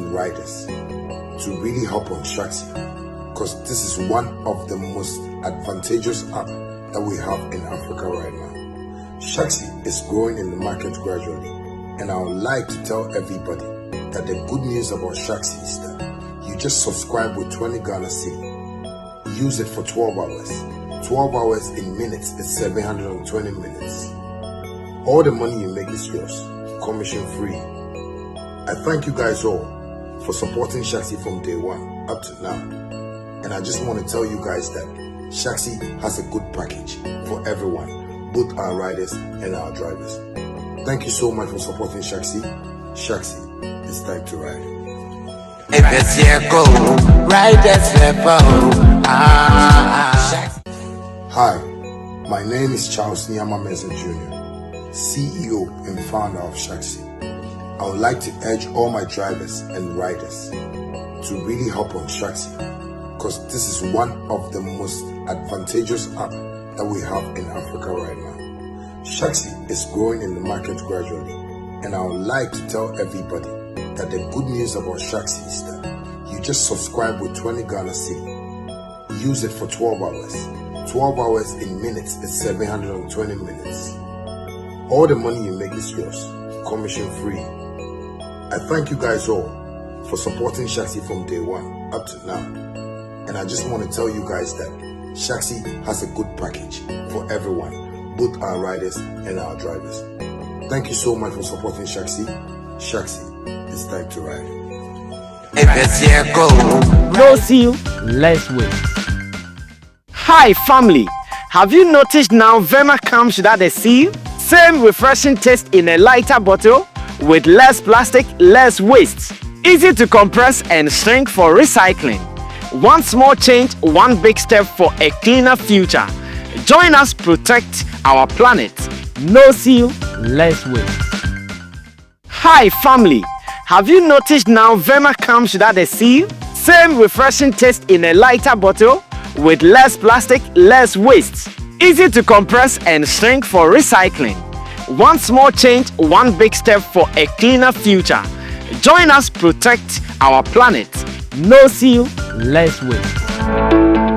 and riders to really hop on Shaxi, because this is one of the most advantageous app that we have in Africa right now. Shaxi is growing in the market gradually, and I would like to tell everybody that the good news about Shaxi is that you just subscribe with 20 Galamsey. Use it for 12 hours. 12 hours in minutes is 720 minutes. All the money you make is yours, commission free. I thank you guys all for supporting Shaxi from day one up to now. And I just want to tell you guys that Shaxi has a good package for everyone, both our riders and our drivers. Thank you so much for supporting Shaxi. Shaxi, it's time to ride. Hi, my name is Manasseh Jr., CEO and founder of Shaxi. I would like to urge all my drivers and riders to really hop on Shaxi, because this is one of the most advantageous app that we have in Africa right now. Shaxi is growing in the market gradually, and I would like to tell everybody that the good news about Shaxi is that you just subscribe with 20 Galamsey. Use it for 12 hours. 12 hours in minutes is 720 minutes. All the money you make is yours, commission free. I thank you guys all for supporting Shaxi from day one up to now. And I just want to tell you guys that Shaxi has a good package for everyone, both our riders and our drivers. Thank you so much for supporting Shaxi. Shaxi, it's time to ride. No seal, less weight. Hi family, have you noticed now Vena comes without a seal? Same refreshing taste in a lighter bottle with less plastic, less waste. Easy to compress and shrink for recycling. One small change, one big step for a cleaner future. Join us protect our planet. No seal, less waste. Hi family, have you noticed now Vena comes without a seal? Same refreshing taste in a lighter bottle with less plastic, less waste. Easy to compress and shrink for recycling. One small change, one big step for a cleaner future. Join us protect our planet. No seal, less waste.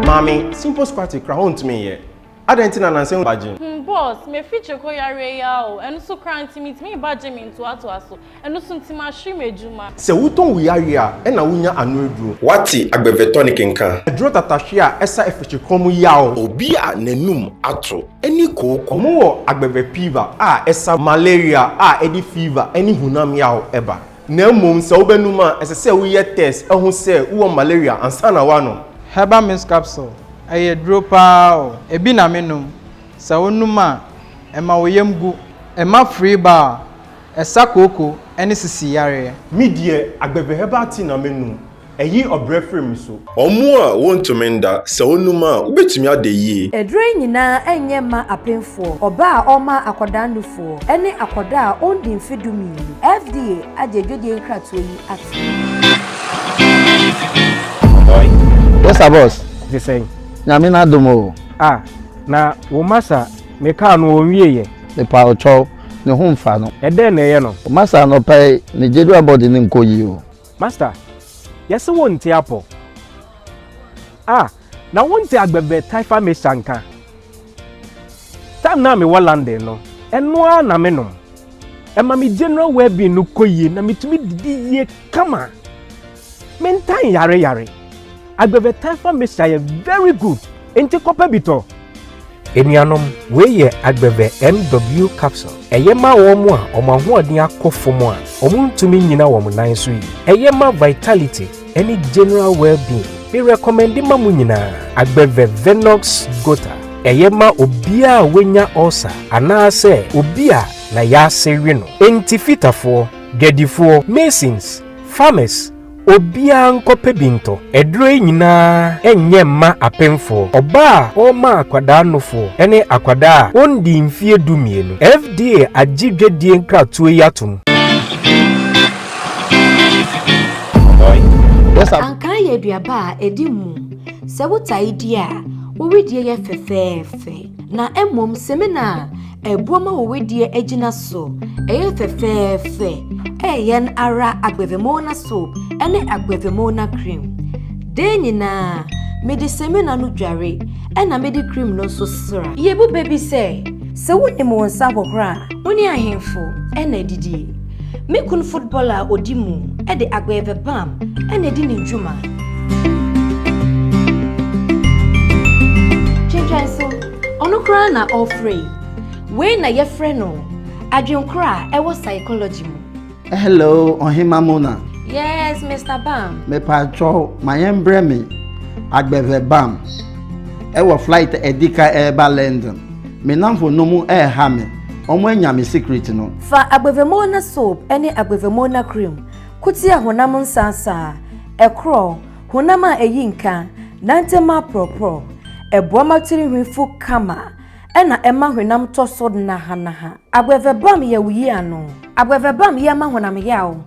Mommy, simple squat crown to me here. I don't think I'm saying badging. Boss, me feature ko yare ya o. Enu so kranti me badging me to aso. Enu so ntima hwe mejuma. Se wuton we yare a e na wunya anu eduro. Wati Agbeve tonic nka. Eduro tatahwe a esa efeche krom ya o. Obi a nanum ato. Eni koko. Omo wo Agbeve fever a esa malaria a edi fever eni hunam ya o eba. Na mum se obenum a ese se we ye test ehun se wo malaria ansa na wa no. Herbal mist capsule. Aye dropa o. Ebi na menum. Sa onuma ema woyemgu ema free bar esa koko eni sisi yare. Midie Agbeve herbal tea na menum. Eyi obrefrem so. Omo a wontumenda se onuma ubetumi ade yi. Edre nyina enye ma apemfo. Oba a oma akodanufo. Ene akoda a ondi mfidumi. FDA ajegodie nkrato yi ati. Yes, boss. The same. Nyame na domo. Na wo masa me ka no onwie ye. The power chow ne ho mfa no. Ede na ye no. Masa no pay ne jedua body ne nkoyi o. Master. Yes won ti apo. Na won ti Agbeve taifa me sanka. Tam na me walande no. Eno a na me no. E ma me general well-being no koyi na metumi didi ye kama. Mentan yare. Agbeve taifa me say very good. Enti kopa bito. Enianom we ye Agbeve MW capsule. Eyema womu a omahoodin akofo a omuntumi nyina wo nan so yi. Eyema vitality any general well-being. We recommend mamu nyina Agbeve Venox Gota. Eyema obia wenya ulcer anase obia na ya sewe no. Enti fitafo, gedifo, masons, farmers obia nkope binto edure nyina enye ma apemfo oba o ma akwada nofo ene akwada ondi mfie dumienu FDA agidwedie nkratoe yatum anka ye duaba edimu se wotai dia wo wedie ye fefefe na emom semina ebuoma wo wedie agina so eye fefefe yen ara Agbeve Mona soap ene Agbeve Mona cream. Deni na mede semina no dware ena mede cream no so sra. Yebu baby say se woni mo nsa kokra woni ahemfo ena didi. Me kun footballer odimu e de Agbeve bam ena di ne djuma. Chenso ono kra na offrey. We na ye frɛ no adwenkra e wo psychology mu. Hello, Ohima Mona. Yes, Mr. Bam. Me patro, my embre me. Agbeve Bam. E wo flight edika herbal London. Me namfo no mu e ha me. Omo anya me secret no. Fa Agbeve Mona soap ene Agbeve Mona cream. Kutia honam nsansa. Ekro, honama eyinka, nantema propro. Eboa matiri hwifu kama. Ena ema hwenam tosod na ha. Agbeve Bam ye wuyi ano. Agbeve Bam ye ma honam yawo.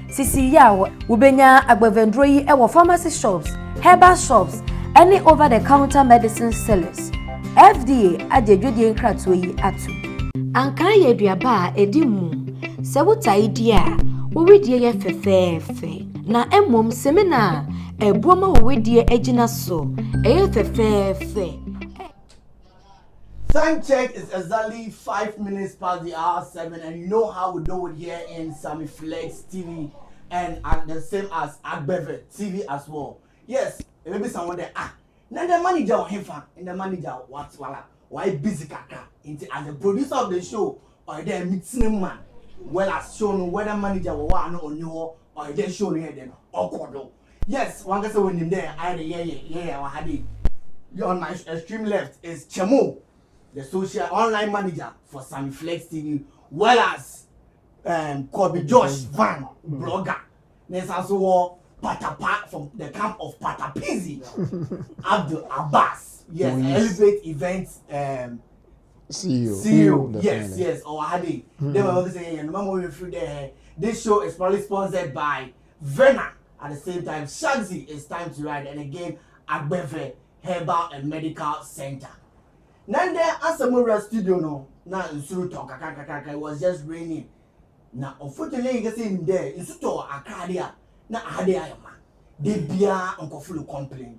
Sisi yawo ubenya Agbeve ndro yi e wo pharmacy shops, herbal shops, any over the counter medicine sellers. FDA adedwodie nkrato yi atu. Anka ye duaba edimu. Se wuta idea, wo wedie ye fefefe. Na emom semina ebuoma wo wedie agina so. Eye fefefe. Time check is exactly 5 minutes past the hour 7, and you know how we do it here in Sammy Flex TV and the same as Agbeve TV as well. Yes, maybe someone there now the manager or him and the manager why busy kaka into as the producer of the show or the meeting man well as shown whether manager or one or no or they show here then awkward. Yes, one guy say when him there I yeah had it. On my extreme left is Chemo, the social online manager for Sammy Flex TV, well as Kobe Josh Van, blogger. There's also Patapa from the camp of Patapizi, Abdul Abbas. Yes, Elevate Events CEO. Yes, or Hadi. They were always saying, no matter through there. This show is probably sponsored by Vena. At the same time, Shaxi is time to ride, and again, Agbeve Herbal and Medical Center. Nande Asamura studio no na nsuru to kaka it was just raining. Na unfortunately you can see in there insuto akadia na ahade ayama. De bia onkofulu complain.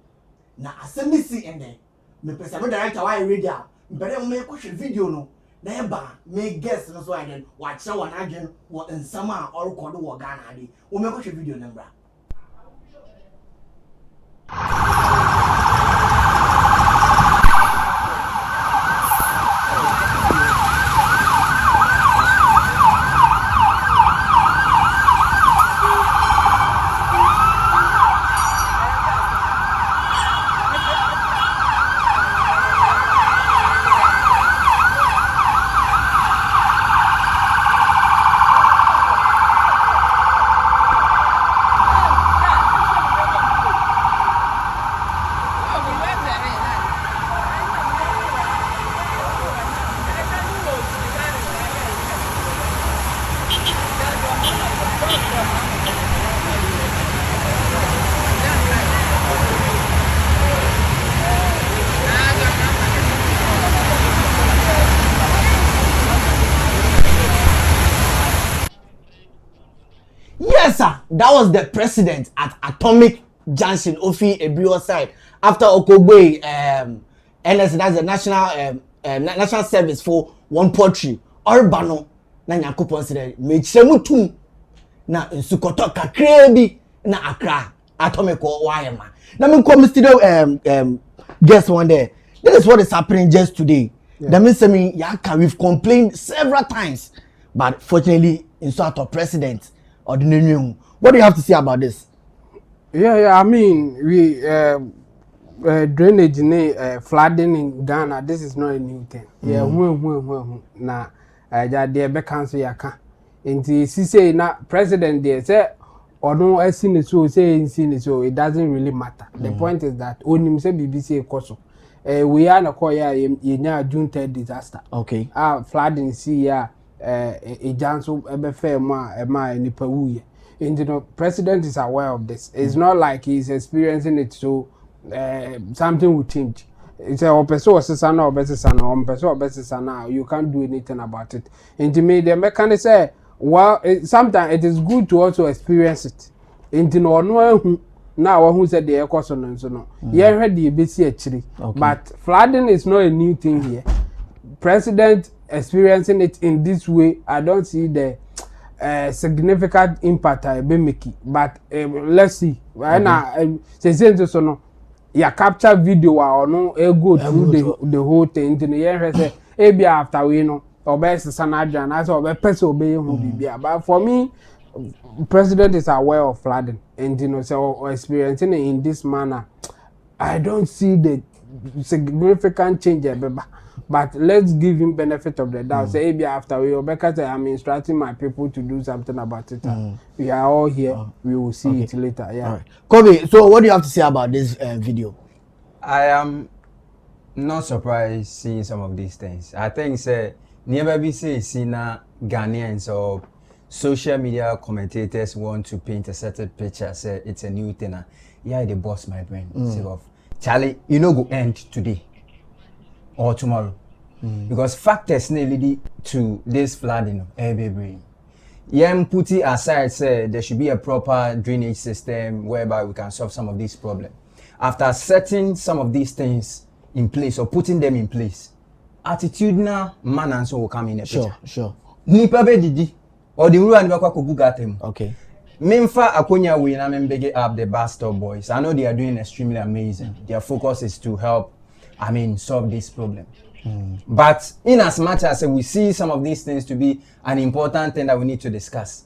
Na assembly see in there. Me pesa me director why radio. Mbere me kwhwe video no. Na eba me guest no so I then watch one agent what in sama or record wo Ghana ade. Wo me kwhwe video number. Yes, sir. That was the president at Atomic Junction, Ofi Ebrio side. After Okogbe, NS, that's the national service for one poultry. Urbano, na nyakopon sire. Mechemu tum na nsukoto kakrebi na Accra Atomic Wayama. Na me come studio guess one day. This is what is happening just today. Yeah. That means we've complained several times, but fortunately, in sort of president. What do you have to say about this? Yeah, I mean, we drainage flooding in Ghana. This is not a new thing. Yeah, na there be cancel yaka. Inti say na president there say or no I seen it so say so it doesn't really matter. The point is that onim say BBC ekoso. We are na call ya June 3rd disaster. Okay. Flooding see ya. A janso ebefe ma nipa wuye. And you know, president is aware of this. It's not like he's experiencing it, so something will change. It's a person you can't do anything about it. And to me, the mechanic say well, sometimes it is good to also experience it. Into no now who said the air cost on no. Yeah, heard the ABC actually. But flooding is not a new thing here. President experiencing it in this way, I don't see the significant impact I be making. But let's see. Right now, so no. Yeah, capture video or no, go through the whole thing. Into the year, say, maybe after we know, or best Sanaja, and as or person obey who be. But for me, President is aware of flooding, and you know, so experiencing it in this manner. I don't see the significant change, but let's give him benefit of the doubt. Say maybe after we, because I'm instructing my people to do something about it. We are all here. We will see it later. Yeah. Right. Kobe, so what do you have to say about this video? I am not surprised seeing some of these things. I think never be seen Ghanaians or social media commentators want to paint a certain picture. Say it's a new thing. Yeah, they bust my brain. Charlie, you know, go end today or tomorrow, because factors lead to this flooding of Agbeve. Yeah, put it aside, say there should be a proper drainage system whereby we can solve some of these problems. After setting some of these things in place or putting them in place, attitudinal manners will come in a picture. Sure. Nipa be didi or the rule and bakwa kugugatem. Okay. Memfa Akonya we na membege up the Stonebwoy. I know they are doing extremely amazing. Their focus is to help, solve this problem. But in as much as we see some of these things to be an important thing that we need to discuss,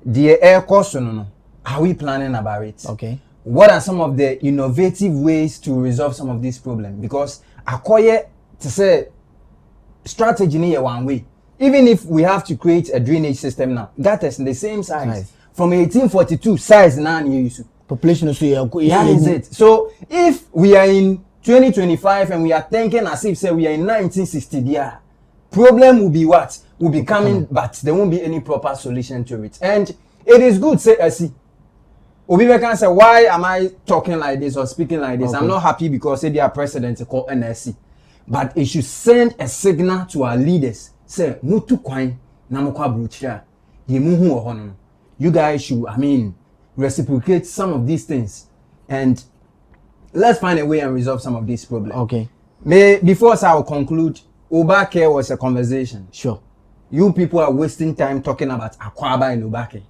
the air cost, are we planning about it? Okay. What are some of the innovative ways to resolve some of these problems? Because Akoye to say strategy near one way. Even if we have to create a drainage system now, that is in the same size. From 1842 size now use population that is it. So if we are in 2025 and we are thinking as if say we are in 1960, the problem will be what? Will be coming, but there won't be any proper solution to it. And it is good, say I see. Obibe can say, why am I talking like this or speaking like this? I'm not happy because they are president called NSC. But it should send a signal to our leaders. Say, mutu kwine namukwa bruchia. Yemuhu ohono. You guys should, reciprocate some of these things. And let's find a way and resolve some of these problems. Okay. Before I will conclude, Obake was a conversation. Sure. You people are wasting time talking about Akwaba and Obake.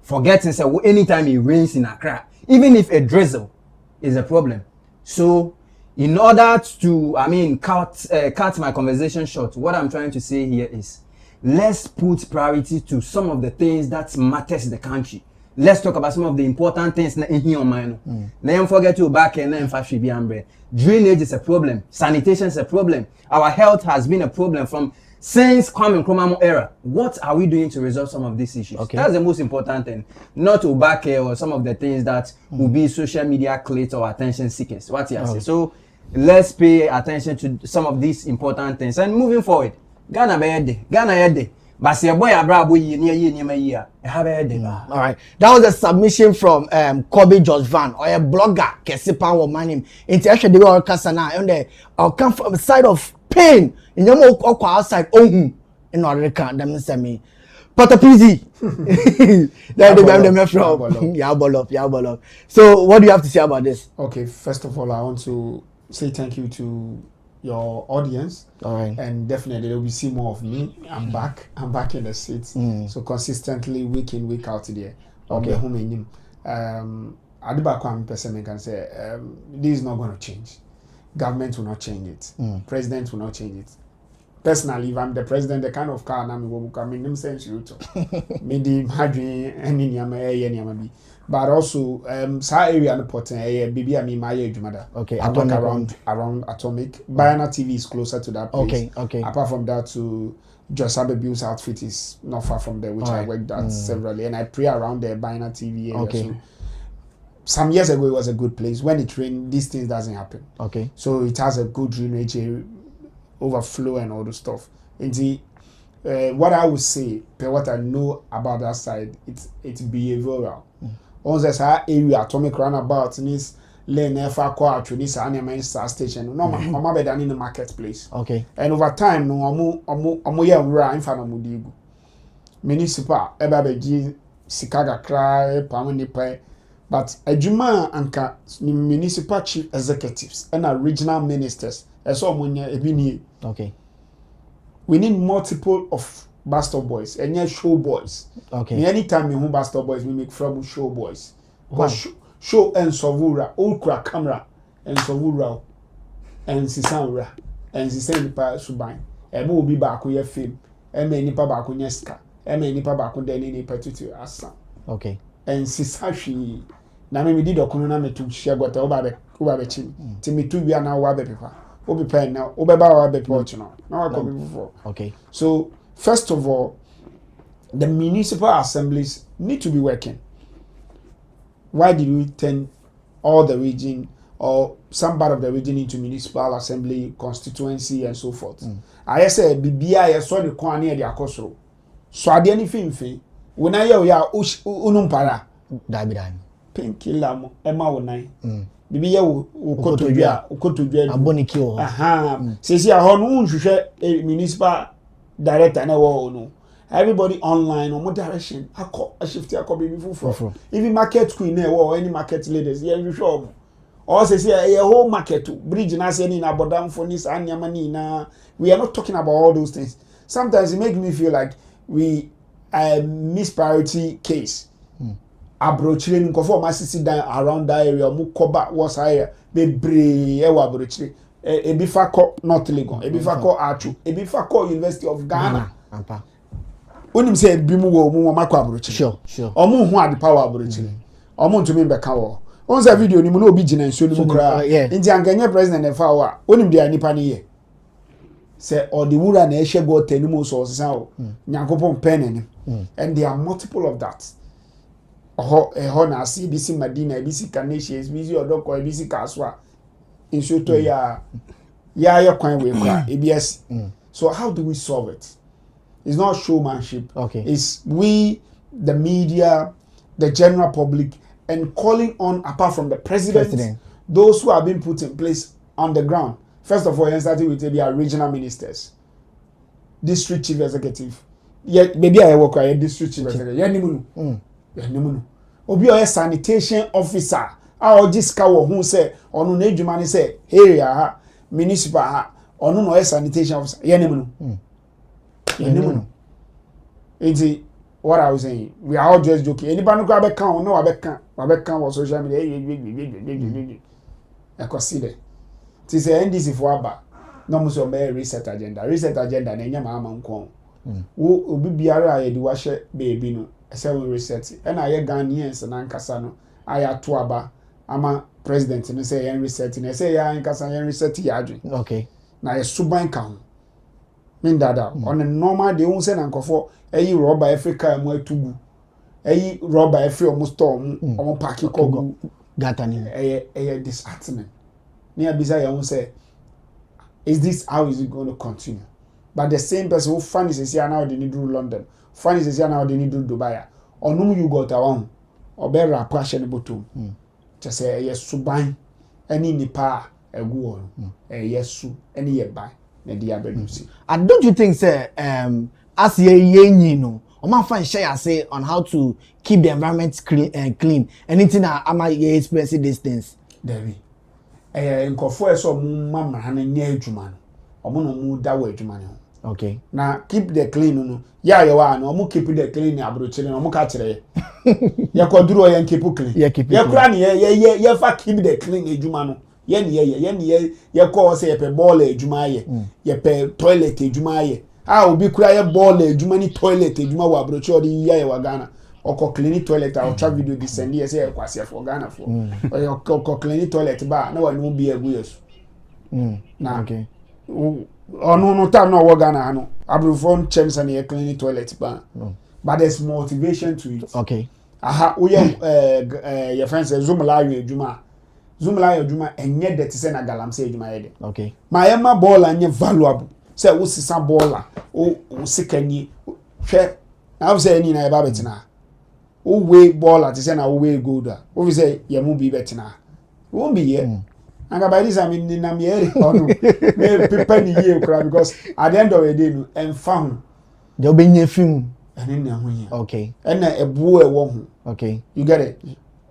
Forgetting say anytime it rains in Accra, even if a drizzle is a problem. So in order to, cut my conversation short, what I'm trying to say here is, let's put priority to some of the things that matters the country. Let's talk about some of the important things in here on mine. Never forget to back and then drainage is a problem. Sanitation is a problem. Our health has been a problem since Kwame Nkrumah era. What are we doing to resolve some of these issues? Okay. That's the most important thing. Not to back or some of the things that will be social media clips or attention seekers. What you say? So let's pay attention to some of these important things. And moving forward, Ghana yede. But your boy Abrabo year. All right. That was a submission from Kobe George Van, or a blogger, Kesipan or my name. It's actually the world Kasana, and I'll come from the side of pain in your more outside in order to count them me. But a PZ. Yabolop. So what do you have to say about this? Okay, first of all, I want to say thank you to your audience. All right. And definitely they will see more of me. I'm back in the seats. So consistently week in, week out there. Okay. Adibakwa person can say this is not going to change. Government will not change it. President will not change it. Personally, if I'm the president, the kind of car I'm coming in sense you to maybe but also area important baby my jumada. Okay, I talk around atomic. Bayana TV is closer to that place. Okay. Apart from that, to Josabe Bill's outfit is not far from there, which I worked at severally, and I pray around there. Bayana TV area. Okay. So some years ago, it was a good place. When it rained, these things doesn't happen. Okay. So it has a good drainage, overflow, and all the stuff. And what I would say, what I know about that side, it's behavioral. On this area, atomic roundabout, this lane FA this anime star station. No, I'm better than in the marketplace. Okay. And over time, no, I'm in front of Mudigo. municipal eba beji sikaga kra pam nipa but adwuma anka municipal chief executives and regional ministers eso omonya ebi ni. Okay. We need multiple of bastard boys and yeah show boys. Okay. Anytime me who bastard boys we make from show boys. Because show and sovura old crack camera and sovura and sisanura and sisen pa suban. Ebe obi ba ko ye film. Eme nipa ba ko nyeska. Eme nipa ba ko den ni patutu asa. Okay. And sisahwi na me di dokuno na me tu hia gota oba be chi. Ti me tu bia na wa be pepa. Obi pen na obeba wa be pot no. Na wa ko be before. Okay. So first of all, the municipal assemblies need to be working. Why did we turn all the region or some part of the region into municipal assembly, constituency, and so forth? I say, BBI, I saw the Kwani at the Akosro. So I didn't think, when I hear unumpara, Dabidan, Pinkilla, Emma, BBI, Ukotuja, Abonikio. Aha, says here, Honu, a municipal director, no. Everybody online or more direction. I call a shift. I call baby for even market queen or any market leaders. Yeah, you sure. Or say a whole market to bridge and I say in Abodam for this and Yamanina. We are not talking about all those things. Sometimes it makes me feel like we miss priority case. Abrochile nko my city down around that area. Mukoba was higher. Bebre ewa abrochile. Ebifako not legal. Ebifako Archu. Ebifako University of Ghana. Onim say bimu wo mu makwa abrochi. Sure. Omo hu ade power abrochi. Omo ntumi mbeka wo. On say video ni mu na obi gina nsuo ni mu kra. Nti anganye president e fa wo a onim de anipa ne ye. Say odi wura na ehye go tani mu so osesa wo. Nyankopon pen enim. And there are multiple of that. Ho na asi bisi Madina, bisi Kanesha, bisi Odoko, bisi Kaswa. Nsuo to ya kwan we kra. ABS. So how do we solve it? It's not showmanship. Okay. It's we, the media, the general public, and calling on, apart from the president, those who have been put in place on the ground. First of all, starting with maybe our regional ministers, district chief executive. Yeah, maybe I work with district chief executive. Yeah, nimunu. Obi a sanitation officer. Our just cow who say, onu na ejuma say, hey ya municipal ha, onu no sanitation officer. Yeah, nimunu. It's what I was saying. We are all just joking. Anybody grab a count? No, I can't on social media. I consider. It is a NDC for Abba. No, Muso may reset agenda. Reset agenda, and Mahama Uncle. Who be BRI, the washer baby. No, I say we reset it. And I hear Ghanaians and Ankasano. I are Tuaba. I'm a president, and I say, I'm resetting. I say, I am Kassan resetting Yadri. Okay. Now, a suban count. Mean that on a normal they won't send uncle for a rubber Africa and where to a rubber every almost storm on packy cogo gatani a disheartening. Near beside I won't say, is this how is it going to continue? But the same person who funds is here now they need to do London, funds is here now they need to do Dubai, or no you got around or better a passion bottom. Just say a yes subai any nipa a go a yes su any year by. And don't you think, sir, as ye no, or my friend share say on how to keep the environment clean, anything that am I experiencing these things? Debbie, in Kofu, so mamma and a near Juman, or mono dawa Juman. Okay. Now keep the clean, no. Ya, you are no more keep the clean, Abrochil, no more catcher. Ya quadro and keep clean. Ya keep your cranny, ya keep the clean, Jumano. Ye call say a ball jumaye, ye pay toilet jumaye. I will be cry ball jumani toilet juma wa brocho di ya wagana. Or clean toilet, I'll try video descend yes, I was here for Ghana for. Or your clean toilet bar, no one will be a weird. Now, okay. Oh no time no Ghana, no. I'll phone champs and a clean toilet bar. But there's motivation to it. Okay. Aha, we your friends say Zumala Juma. Zumla Juma and yet that is a Galamsey Juma. Okay. My Emma ball and your valuable. Say, what's some baller? Oh, sick and ye. Share. I was saying in a babetina. Oh, way ball at the way good. Oh, say, you won't be better now. Won't be here. And by this, I mean, in a year or no. Maybe penny year because at the end of the day, and found there'll be a film. And then okay. And a boy won't. Okay. You get it?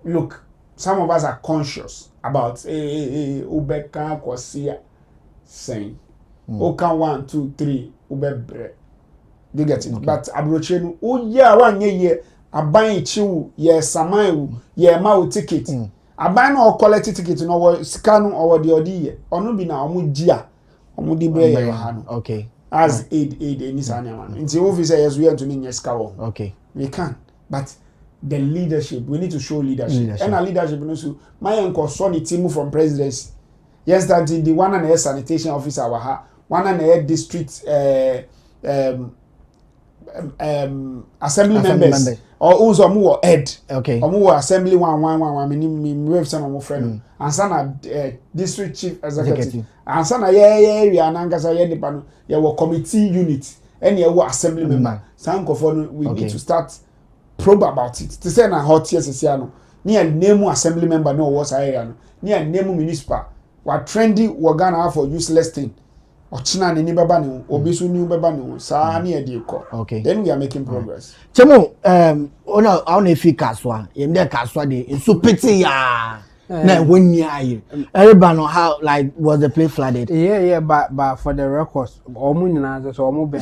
Look, some of us are conscious about Ubeka Kwasia saying, Oka 1, 2, 3, Ube bread. You get it? Okay. But Abrochenu, oh yeah, 1 year, a buying chew, yes, Samay, yeah, mau ticket. A buy no quality ticket in our scan or the idea, or no be now, Mudia, or Mudibre, okay. As aid in this animal. In the office, as we are to mean yes, okay. We can, but the leadership, we need to show leadership. And our leadership, also, my uncle Sonny Timu from presidency. Yes, that the one and a sanitation officer, one and a district assembly members. Or also more head. Okay. Or more assembly one. We have some of my friend. And some district chief executive. And some we are Nangasa Yedipano. There were committee unit. And there were assembly member. Some we need to start probe about it. To say na hot yes is no. Near name assembly member no was area. Near name municipal. What trendy we gonna for useless thing. Ochina ni baba ni obisu ni baba ni sa ni edi ko. Okay. Then we are making progress. Chemo ona ona fi kaswa. Yem de kaswa de so pity ya. Na when you everybody know how like was the place flooded. Yeah, but for the records, omu nyina so omu ben.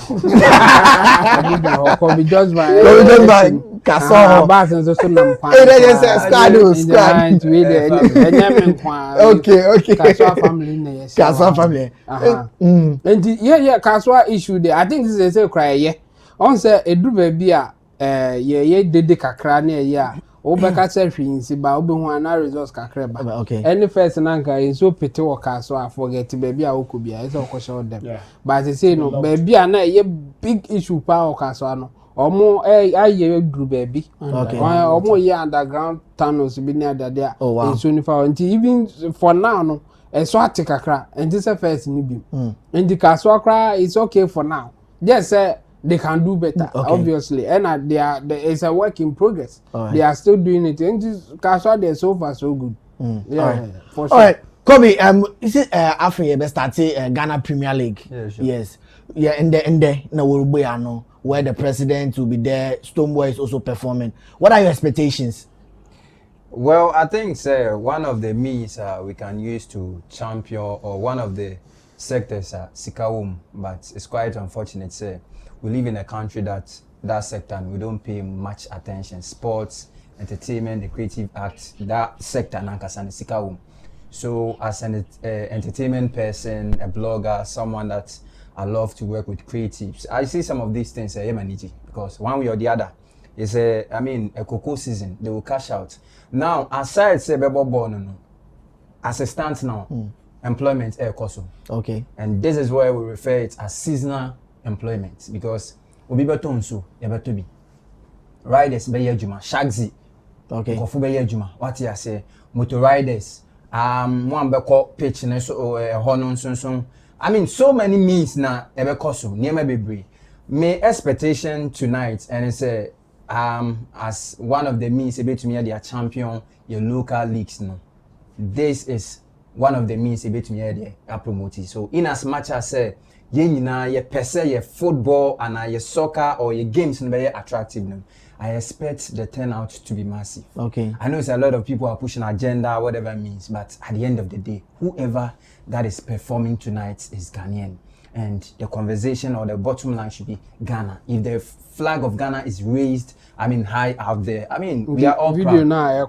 Omu be just by kaswa. Ba sen so nam kwa. Okay. Kaswa family na yes. Kaswa family. And yeah, kaswa issue there. I think this is a cry yeah. On say edu baby a ye dede kakra na ya. Obeka selfie ba obi ho ana results kakra ba. Okay. Any first nanka is so pity work so I forget baby a okobia is okọ show them. But they say no baby na ye big issue pa okaso no. Omo aye group baby. Okay. Omo ye underground tunnels bi near there. Oh wow. So even for now no so ati kakra and this first ni bi. And the kaswa kra is okay for now. Just say they can do better, obviously, and it's a work in progress. Right. They are still doing it, and Kaswa they so far so good. For sure. All right, Kobe. Is it after you start Ghana Premier League? Yeah, sure. Yes. Yeah, and the na Uruguay where the president will be there. Stonebwoy is also performing. What are your expectations? Well, I think one of the means we can use to champion or one of the sectors Sikawum, but it's quite unfortunate. We live in a country that sector and we don't pay much attention. Sports, entertainment, the creative arts, that sector nankasan Sikawum. So as an entertainment person, a blogger, someone that I love to work with creatives, I see some of these things because one way or the other is a cocoa season, they will cash out. Now aside say born as a stance now, employment cost. Okay. And this is where we refer it as seasonal employment because obi beto nso ya beto bi riders be yejuma Shaxi okay kofu be yejuma what you say motor riders one be call pitch na so hono nso so many means na e be koso niema bebre my expectation tonight and it's as one of the means ebetumi their champion your local leagues no this is one of the means ebetumi their promote so in as much as ye pese ye football and ye soccer or ye games no be attractive no. I expect the turnout to be massive. Okay. I know it's a lot of people are pushing agenda, whatever it means, but at the end of the day, whoever that is performing tonight is Ghanaian. And the conversation or the bottom line should be Ghana. If the flag of Ghana is raised, high out there. We are all video proud. now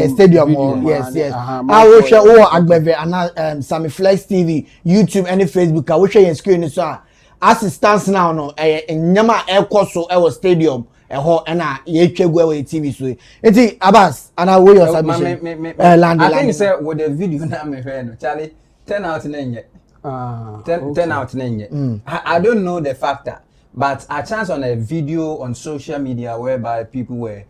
stadium. Yes. I wish Agbeve and Sammy Flex TV, YouTube, and Facebook. I wish you screen so as it stands now, no, nyama so stadium. And TV so. Eti Abbas, and I will your submission. I think say with the video na me no Charlie 10 out 9 yet. 10 out 9 yet. I don't know the factor. But a chance on a video on social media whereby people were,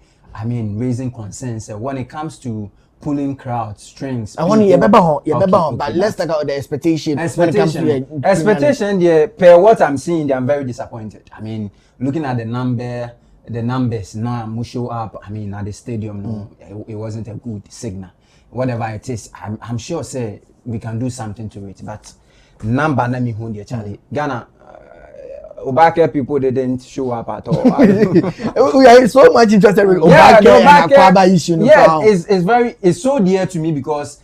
raising concerns when it comes to pulling crowds, strings. I want to but let's talk about the expectation. Expectation, yeah, per what I'm seeing, I'm very disappointed. Looking at the numbers now show up. At the stadium, no, it wasn't a good signal. Whatever it is, I'm sure we can do something to it. But number, let me hold you, Charlie. Ghana. Obake people didn't show up at all. We are so much interested with Obake and Akwaba issue. Yeah, it's so dear to me because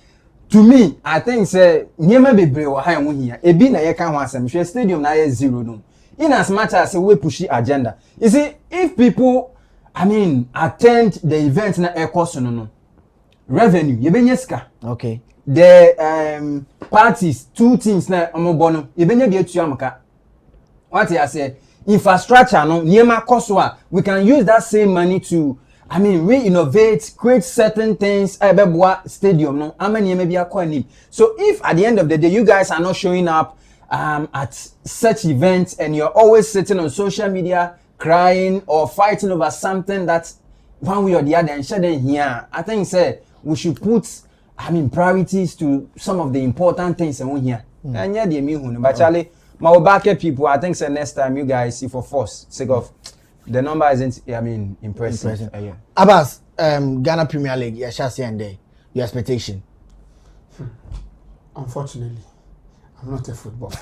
to me, I think say nyema bebre wo ha ho hia. Ebi na ye kan ho asem hwe stadium na ye zero no. In as much as we push agenda. You see, if people attend the event na ekos no revenue ye benye ska. Okay. The parties, two things na omobo no ye benye bi etu amka. What I say, infrastructure no nyema koswa, we can use that same money to re-innovate, create certain things. Stadium no, so if at the end of the day you guys are not showing up at such events and you're always sitting on social media crying or fighting over something that's one way or the other and shedding here, I think we should put priorities to some of the important things in here. And yeah, but Charlie, my Obake people, I think next time you guys see for force sake of the number isn't impressive. Yeah. Abbas, Ghana Premier League, your Shaxi and your expectation. Unfortunately, I'm not a football.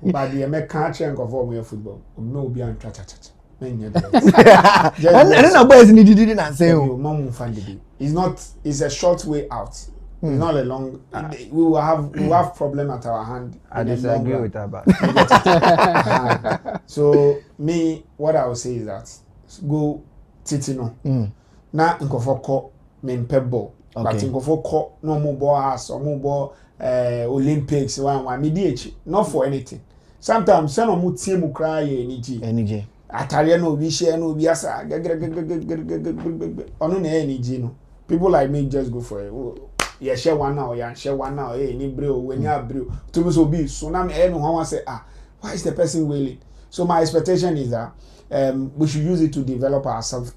But the American change of all my football, no be on cha. And then boys didn't say mom find it. It's a short way out. It's not a long. We will have problem at our hand. I disagree with that. So me, what I would say is that go titino. Na nkofoko me pebble. But nkofoko no more ball or more ball Olympics one mediate not for anything. Sometimes some of mu tie mu cry energy. Atare no bi share no bi asa. Onu na energy no. People like me just go for it. Yeah, share one now, ni bro, when you have bro. To so be so now I say, why is the person wailing? So my expectation is that we should use it to develop ourselves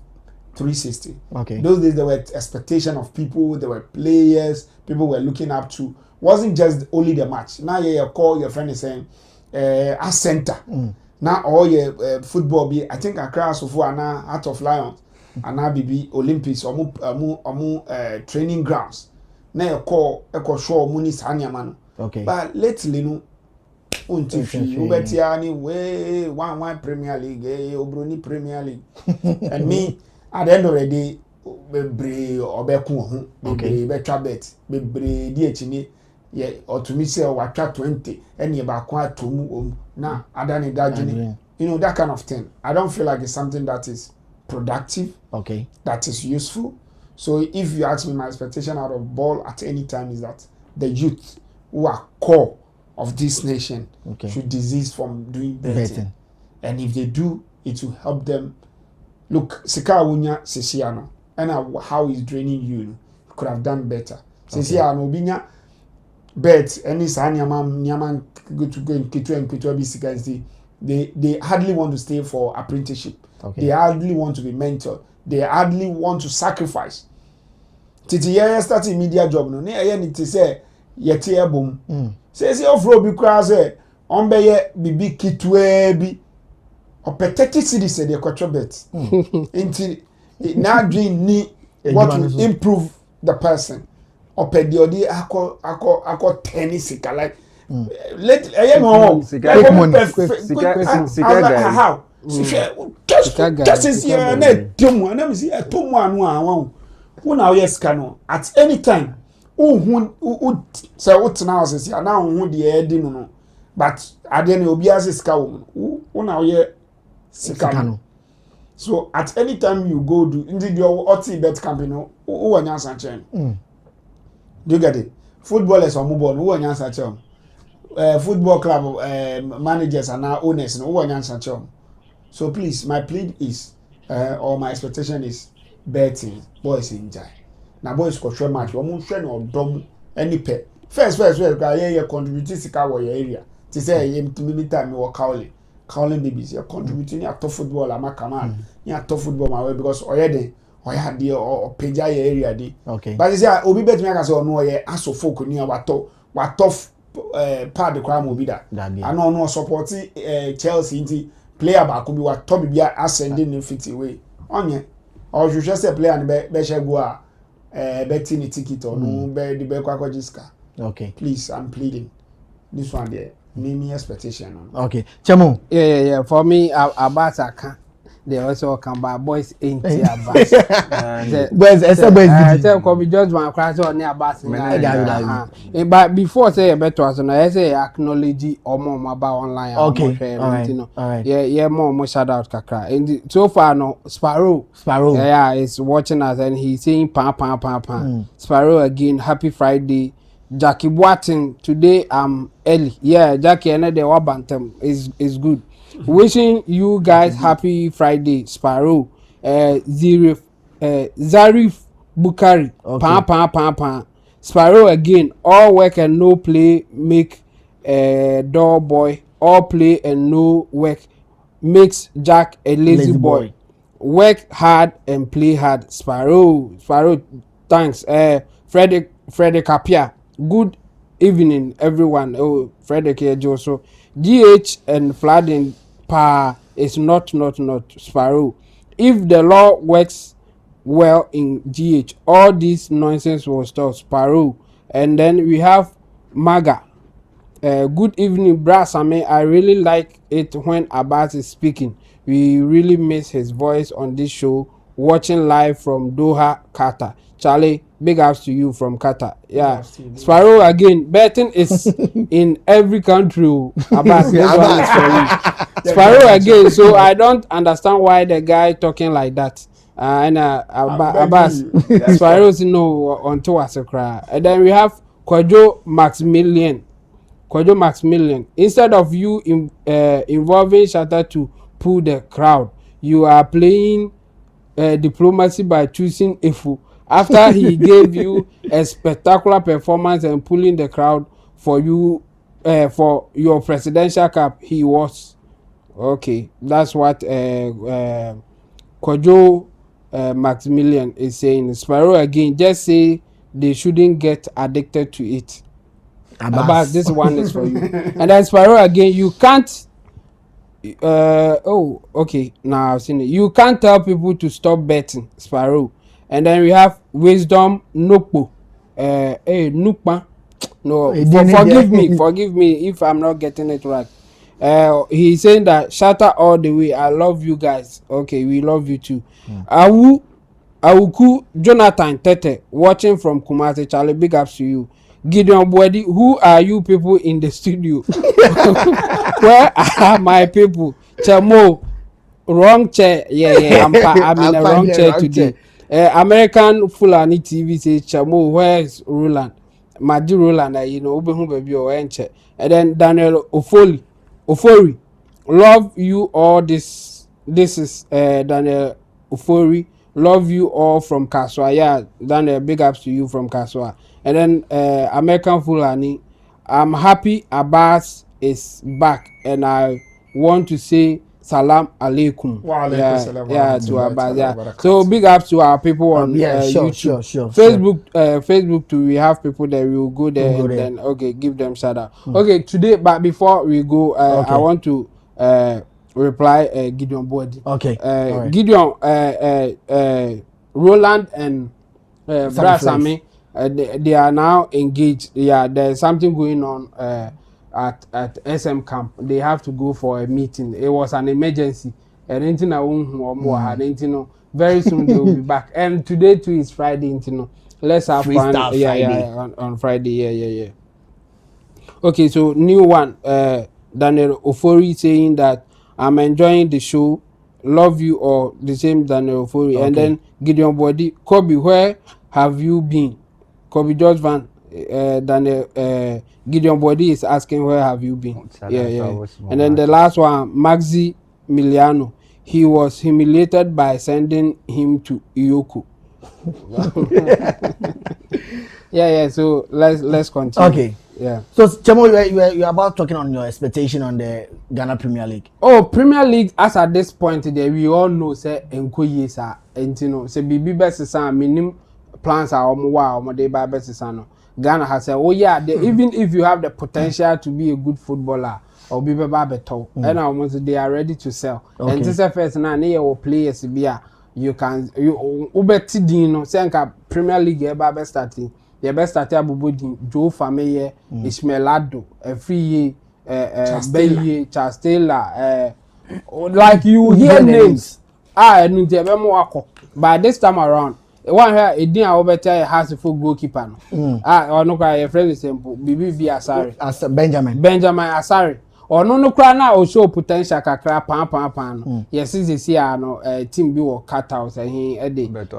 360. Okay. Those days there were expectation of people, there were players, people were looking up to. Wasn't just only the match. Now you call your friend is saying a center. Now all your football be I think Accra Sofo ana Heart of Lions and now be Olympics or training grounds. Na eko show money sanyama no. Okay. But lately no untifi ubetia ni we one Premier League obroni Premier League. And me at the end of the day bebre obeku ho bebre betwa bet bebre di echini ye otumi say watwa 20 ene ba kwa tomu na adani dajuni. You know that kind of thing. I don't feel like it's something that is productive. Okay. That is useful. So if you ask me, my expectation out of ball at any time is that the youth who are core of this nation should desist from doing betting. And if they do, it will help them. Look, Sika Wunya Sisiano, and how he's draining you could have done better. Sisiano Binya bet any Nyaman go in Kitu and Kitu Sika. They hardly want to stay for apprenticeship. They hardly want to be mentored. They hardly want to sacrifice. Titi ye starting media job no. Ne need to say yeti ebom. Say ofro bi kra say on be ye bibi kitwe bi. Opeteti city say they control bet. Inti na dream ni what will improve the person. Opedi odi akọ tennis like let no how just is here na demo na me see e to mu anu awon una yes kanu at any time say what now say na hu de e di no but ade na obi as ska wo una ye sikano. So at any time you go do indeed your oti bet campaign who wanya sanchen. Do you get it? Footballers or mobile who wanya sanchen. Football club managers and now owners who wanya sanchen. So please, my plea is, or my expectation is, betting boys enjoy. Now boys go share match. Omo share no dom any pay. First, you contribute to our area. To say you time you calling babies. You contributing to top football. I'm a command. You top football my way because already had the or pay area di. Okay. But you say obi bet me I say no ye aso folk ni what tough part the crime will be that. I no supporting Chelsea into. Player back could be what Toby be ascending in 50 way. On or you just say player and be shall go betting a ticket or no be the Bekwajiska. Okay. Please, I'm pleading. This one there. Mini expectation. Okay, Chemo. Yeah. For me, Abbas I can. They also come by boys ain't Abbas. Boys, I tell Kobe just one crash on near Abbas. But before say a better as I say acknowledge or more about online. Okay, all right. Yeah, more shout out kakra. And so far no Sparrow. Yeah, is watching us and he's saying pa. Sparrow again. Happy Friday. Jackie Boating today I'm early. Yeah, Jackie and the Wabantam is good. Wishing you guys happy Friday, Sparrow. Zarif Bukari. Pa. Sparrow again. All work and no play make door boy. All play and no work makes Jack a lazy boy. Work hard and play hard. Sparrow. Thanks. Frederick Apia. Good evening, everyone. Oh, Frederick Joso. GH and flooding pa is not Sparrow. If the law works well in GH, all this nonsense will stop. Sparrow. And then we have Maga. Good evening, Bra Sammy. I really like it when Abbas is speaking. We really miss his voice on this show. Watching live from Doha, Qatar. Charlie, big ups to you from Qatar. Yeah. Sparrow again. Betting is in every country. Abbas, this one is for you. Sparrow again. So I don't understand why the guy talking like that. Abbas, Sparrow's no onto us a cry. And then we have Kwajo Maximilian. Instead of you involving Shatta to pull the crowd, you are playing diplomacy by choosing Ifu. After he gave you a spectacular performance and pulling the crowd for you for your presidential cap, he was okay. That's what Kwajo Maximilian is saying. Sparrow again, just say they shouldn't get addicted to it. Abbas, this one is for you. And then Sparrow again, you can't okay, now I've seen it. You can't tell people to stop betting, Sparrow. And then we have Wisdom Nukpo. Nukpa. No, forgive me if I'm not getting it right. He's saying that Shatta all the way. I love you guys. Okay, we love you too. Awuku Jonathan Tete watching from Kumasi. Charlie, big ups to you. Gideon Bwedi, who are you people in the studio? Where are my people? Chamo, wrong chair. Yeah, I'm in a wrong chair today. American Fulani TV says, Chamo, where is Roland? Madi Roland, baby or enche. And then Daniel Ofori, love you all. This is Daniel Ofori. Love you all from Kaswa. Yeah, Daniel, big ups to you from Kaswa. And then American Fulani, I'm happy Abbas is back, and I want to say salam alaikum. To Abbas. Yeah. So big ups to our people on YouTube. Sure. Facebook too. We have people that will go there then okay, give them shout out. Okay, today, but before we go, I want to reply Gideon Body. Okay. Right. Gideon, Roland and Sammy. They are now engaged. Yeah, there's something going on at SM camp. They have to go for a meeting. It was an emergency. And very soon they will be back. And today too is Friday. Let's have fun. On Friday. Yeah. Okay, so new one. Daniel Ofori saying that I'm enjoying the show. Love you all. The same Daniel Ofori. Okay. And then Gideon Body. Kobe, where have you been? Kobe George Van Daniel Gideon Body is asking where have you been? Yeah. And then the last one, Maxi Miliano. He was humiliated by sending him to Iyoko. Yeah. So let's continue. Okay. Yeah. So Chemo, you're about talking on your expectation on the Ghana Premier League. Oh, Premier League as at this point today, we all know say Nkoye sa entino. Say Bibi best sa minim plans are day by best no. Ghana has said, oh yeah, even if you have the potential to be a good footballer or be better, and almost they are ready to sell. Okay. And this is first now near players you can ubeti dino senka Premier League eba starting. The best starter Abubudi, Joe Fameye, Ismailado, free Baye, Chastela, like you hear names. And you wako. But this time around, one here, it didn't over has a full goalkeeper. Or no, I friend simple. BB Asari. As Benjamin Asari. Or no cry now or show potential kakra pan. Yes, is here no team be or cut out and he Eddie Mobile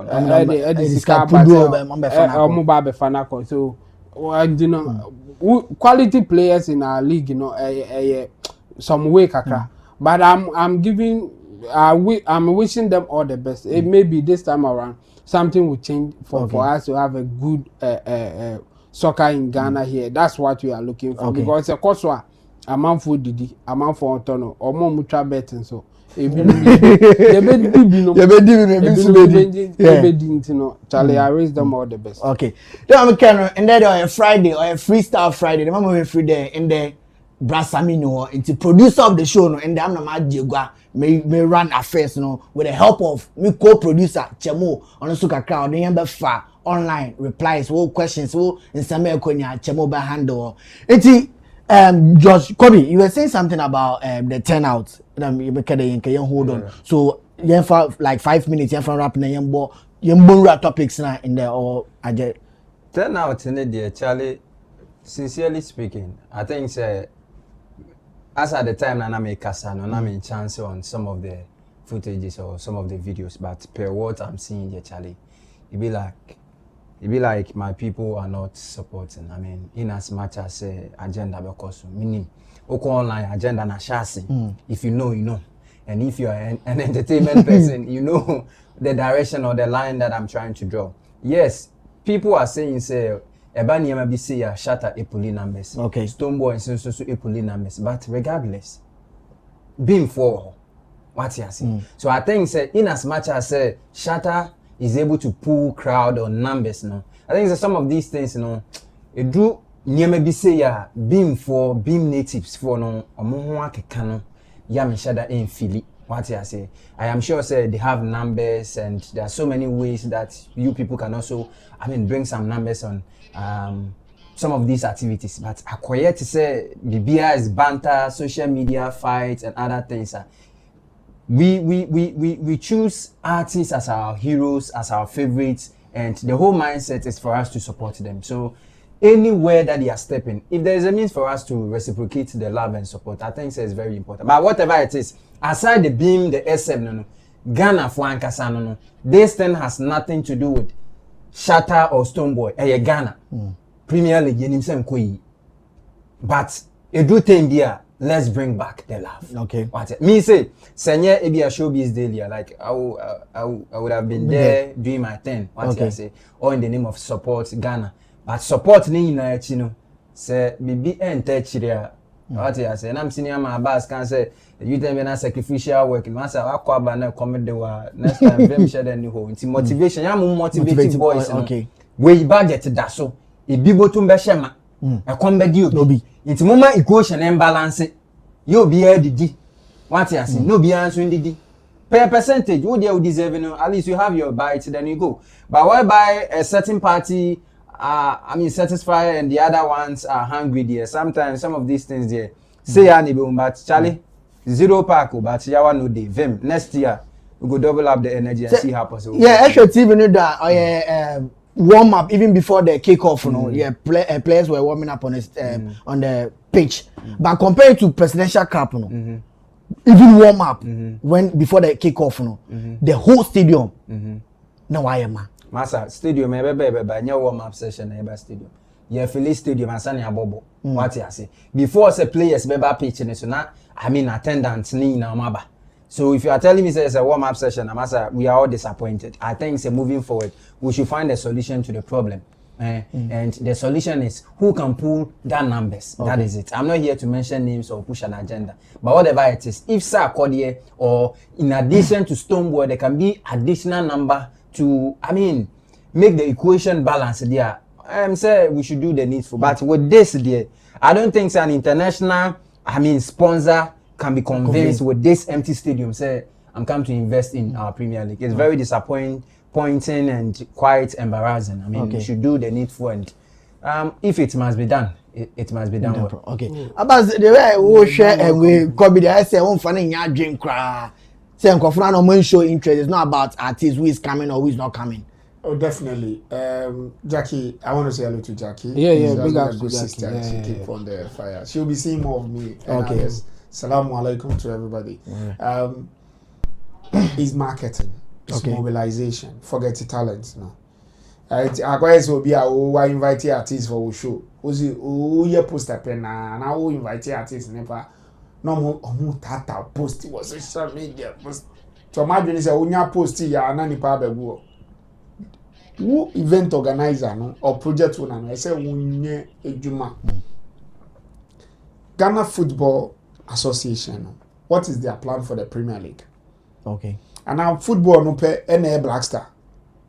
Fanako. So you know quality players in our league, you know, some way kakra. But I'm giving I'm wishing them all the best. It may be this time around something will change for us to have a good soccer in Ghana here. That's what we are looking for because of course a man for Didi, a man for Antonio, or more mutual betting. So, Charlie, I raise them all the best. Okay. Then I'm kind and then on a Friday or a freestyle Friday, the mama free day and the Brassamino, it's the producer of the show, no, and I'm not Diego may run affairs, no, with the help of me co-producer Chemo on the Suka crowd, the number far online replies, all questions, all in some Konya Chemo by handle. It's Josh Kobe, you were saying something about the turnout. You hold on. So yeah, for like 5 minutes, yeah, from rapping and topics now in there or I just turnout in it, dear Charlie. Sincerely speaking, I think as at the time I make Casano, I'm in chance on some of the footages or some of the videos, but per what I'm seeing, dear Charlie, it be like my people are not supporting. I mean, in as much as agenda because meaning online agenda na Shaxi. If you know, you know. And if you're an entertainment person, you know the direction or the line that I'm trying to draw. Yes, people are saying Ebani Yama say shatter Epoli numbers. Okay. Stonebwoy and so Epoli numbers. But regardless, being for what you say. So I think in as much as shatter is able to pull crowd or numbers, no. I think some of these things, you know, it do maybe say beam natives for no omonwa kekano ya mshada in Philly. What I say, I am sure they have numbers and there are so many ways that you people can also, I mean, bring some numbers on some of these activities. But acquire to say BBI is banter, social media fights and other things. We choose artists as our heroes, as our favorites, and the whole mindset is for us to support them. So anywhere that they are stepping, if there is a means for us to reciprocate the love and support, I think it's very important. But whatever it is, aside the beam, the SM, Ghana for Ankasa, this thing has nothing to do with Shatter or Stonebwoy. Ghana Premier League, but a good thing there. Let's bring back the love. Okay. What me say? Senye ebi a Showbiz daily. Like I would have been there doing my thing. What I say? All in the name of support Ghana. But support ni na chino. Say bibi enter chiria. What I say? And I'm seeing my boss can say you tell me na sacrificial work. Master akwa ba na come the wa next time them share the new home. Motivation. Ya motivating boys. Okay. We budget that so. Ibi botum be shema. E come be di obi. It's moment equation and balance. You be here didi. What you say? No be answering didi. Per percentage, what you deserve, at least you have your bite, then you go. But whereby a certain party I mean satisfied and the other ones are hungry there. Sometimes some of these things there. Say but Charlie, 0 pack, but yawa no day. Vim next year we go double up the energy and see how possible. Yeah, extra TV know that warm up even before the kickoff, you know. Yeah, players were warming up on the pitch. But compared to presidential cup, you know, even warm up when before the kickoff, you know, the whole stadium. No, I am. Massa stadium, but no warm up session, eba stadium. Yeah, Philly stadium and Sunny Abobo. What I say before the players beba pitch so now I mean attendance ni na maba. So if you are telling me it's a warm up session, we are all disappointed. I think moving forward, we should find a solution to the problem. And the solution is who can pull that numbers. Okay. That is it. I'm not here to mention names or push an agenda. But whatever it is, if Sir Codier or in addition to Stonebwoy, there can be additional number to, I mean, make the equation balance there. Say we should do the needful. But with this there, I don't think an international, I mean, sponsor can be convinced with this empty stadium. Say, I'm come to invest in our Premier League. It's very disappointing and quite embarrassing. I mean, we should do the needful and if it must be done, it must be done well. Okay. About the way we share and we could be I say one funny in your dream cry. Say Nkofuna no man show interest. It's not about artist who is coming or who is not coming. Oh, definitely. Jackie, I want to say hello to Jackie. Yeah, big up up to sister. She keep on the fire. She'll be seeing more of me. Okay. Salamu alaikum to everybody. It's marketing. It's mobilization. Forget the talent. No. Akwa so be a invite artists for our show. Ozi o ye poster pen na o invite artists never. No mo tata post was social media post. So my dream is a unya post ya na nipa abegu. Who event organizer no or project owner no I say unye ejuma. Ghana Football Association. What is their plan for the Premier League? Okay. And now football no pay NA Black Star.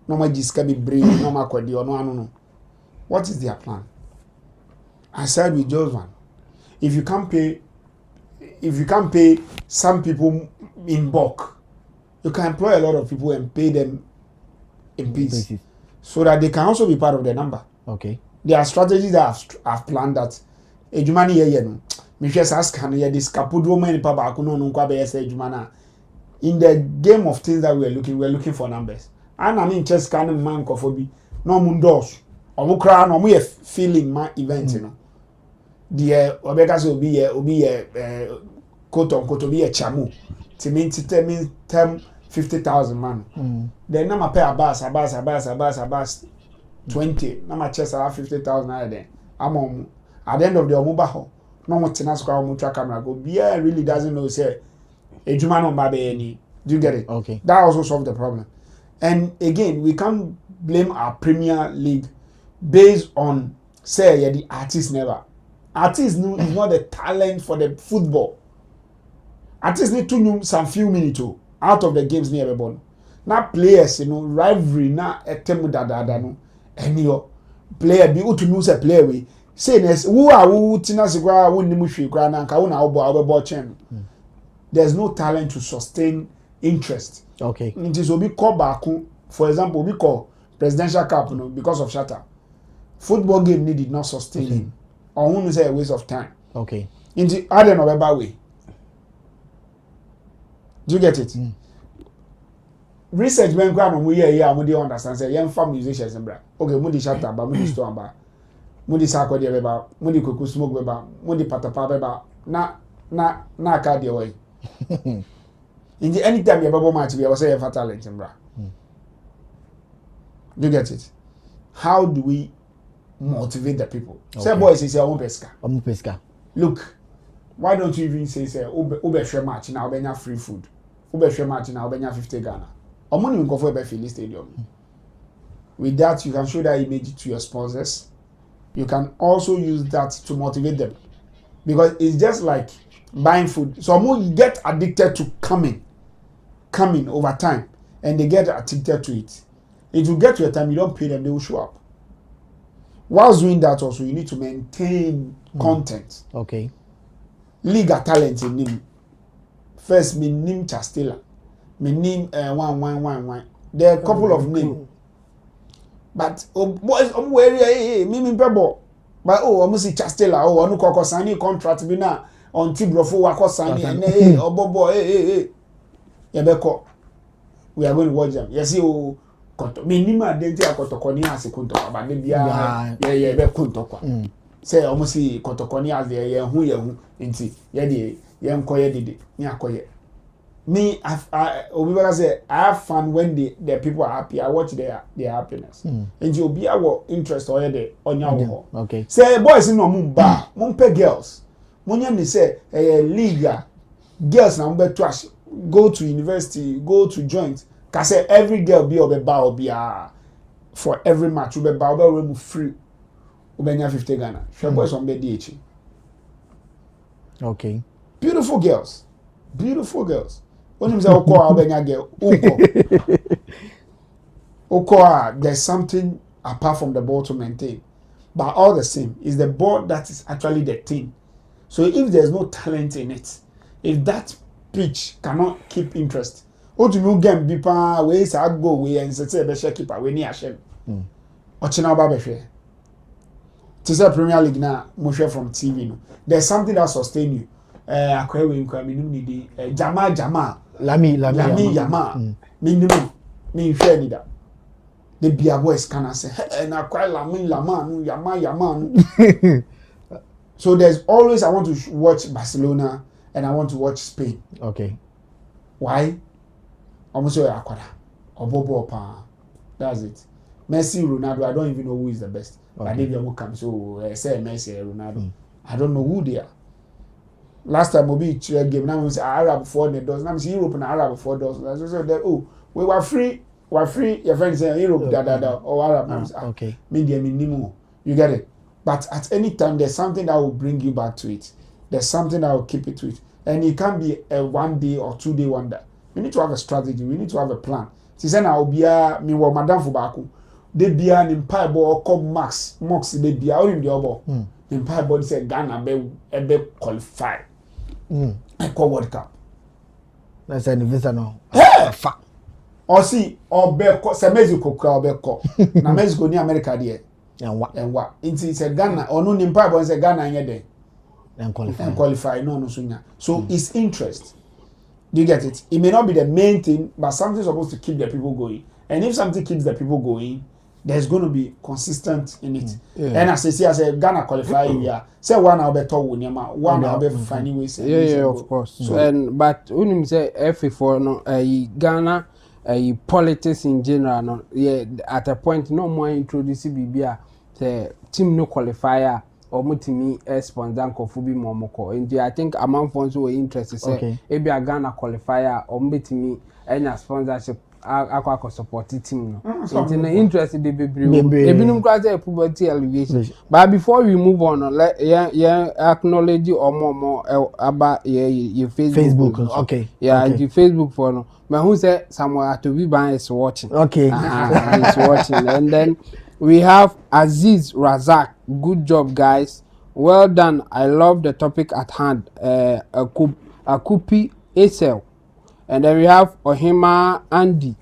No ma jiska be brave, no ma kwadi or no. What is their plan? I said with Jovan, if you can't pay some people in bulk, you can employ a lot of people and pay them in peace, so that they can also be part of the number. Okay. There are strategies that I've planned that ejumani ye no. Me just ask can ye this kapudo many papa kuno no kwa be say ejumana. In the game of things that we're looking for numbers. And I mean just kind of man kofobi no mundos. Omo kra no mo ye feeling my event you know. The obeka so obi quote unquote obi chamu. It means 50,000 man. Then na ma pay abas 20. Na ma chest 50,000 then. I'm at the end of the omuba ho. No mo tenas kwa omu track camera go. Bia really doesn't know say ejuma no mba be any. Do you get it? Okay. That also solves the problem. And again, we can't blame our Premier League based on say the artists never. Artists no is not the talent for the football. Artists need to know some few minutes out of the games near everyone. Now players, you know, rivalry na etemu da no. Any player be to know say player we say who are who tina sigwa who ni muhwe kwa na nka who na obo chen. There's no talent to sustain interest. Okay. It is obi call back, for example, we call presidential cup because of shatter. Football game did not sustain him. Or who say a waste of time. Okay. In the other November way. Do you get it? Research men kwa mo here mo dey understand say yen fa musicians mbra. Okay, mo di shatter ba mo di store ba. Mo di sakwa dey beba, mo di koku smoke beba, mo di patapa beba. Na ka dey way. In the anytime you bubble match, we also have a talent in bra. Do you get it? How do we motivate the people? Okay. Say boys is your own pesca. Look, why don't you even say ube share match now benya free food. Ube share match now benya 50 Ghana. Or money will go for a Philly stadium. With that, you can show that image to your sponsors. You can also use that to motivate them. Because it's just like buying food. So more you get addicted to coming over time, and they get addicted to it. It will get to a time you don't pay them, they will show up. Whilst doing that also, you need to maintain content. Okay. League of talent in him. First, me name Chastela. Me name one. There are a couple of names. But boys, I'm wearing me pebble. But I'm see Chastela. Oh, I'm no signing contract be now on Tibrofo wako signing. Hey, oh bobo, hey. Yebeko. We are going to watch them. Yes, you koto. Minima denti akotokoni ase kunto. But maybe yeah, be kunto kwa. Say almost see kotokoni as the hu inti. Ye nkoye didi. Ni akoye. Me, I say I have fun when the people are happy. I watch their happiness. And you be our interest already on your okay. Say boys no mumba, mumpe girls. Munya me say liga girls na mbe trash. Go to university, go to joint. Can say every girl be or be for every match we be free. Ubenya 50 Ghana. Sure boys on be DH. Okay. Beautiful girls. When you say ubenya girl, there's something apart from the ball to maintain. But all the same, it's the ball that is actually the thing. So if there's no talent in it, if that pitch cannot keep interest, what you game bipa we say go we and say be keeper we ni ashem. Ochina ba be hwe. To say Premier League now, Moshe from TV. No. There's something that sustain you. Jama. Lami Yama. Me share ni that. The Bia boys can say, na quite Lami Yama. So there's always I want to watch Barcelona and I want to watch Spain. Okay. Why? Almost Akwada. Obobo pa. That's it. Messi, Ronaldo, I don't even know who is the best. But they will come. So say Messi, Ronaldo. I don't know who they are. Last time we game now we say Arab 4 doors. Now we see Europe and Arab 4 doors. So we were free. Your friends say Europe or Arab. Okay. Media minimum. You get it. But at any time there's something that will bring you back to it. There's something that will keep it to it. And it can't be a 1 day or 2 day wonder. We need to have a strategy. We need to have a plan. Say now be me wa madam Fubaku. They be an empire ball called Max. They be out in the obo. Empire body say Ghana be qualify. I call World Cup. That's an investor now. Fuck. Or see, or be se Mexico or be call. Na Mexico ni America there. And what? It's a Ghana or no empire body say Ghana nye there. And qualify. No sunya. So it's interest. Do you get it? It may not be the main thing, but something's supposed to keep the people going. And if something keeps the people going, there's going to be consistent in it. And as I say, Ghana qualify here. Say one I'll be told one I'll be finding ways. Yeah, of course. So, and but when you say FA4, no, Ghana, politics in general, no, yeah, at a point, no more introduce BBA, the team no qualifier. Or mutimi sponsor kofubi momoko. And I think among funds were interested say maybe a Ghana qualifier or mutimi any sponsorship aqua support team no. It's in the interest in the baby. Ebinum kwase puberty elevation. But before we move on, let acknowledge you or more about your Facebook. Okay. Yeah, your Facebook for no. But who said somewhere to be by is watching. Okay. He's watching. And then we have Aziz Razak. Good job, guys. Well done. I love the topic at hand. Akupi Esel. And then we have Ohima Andy.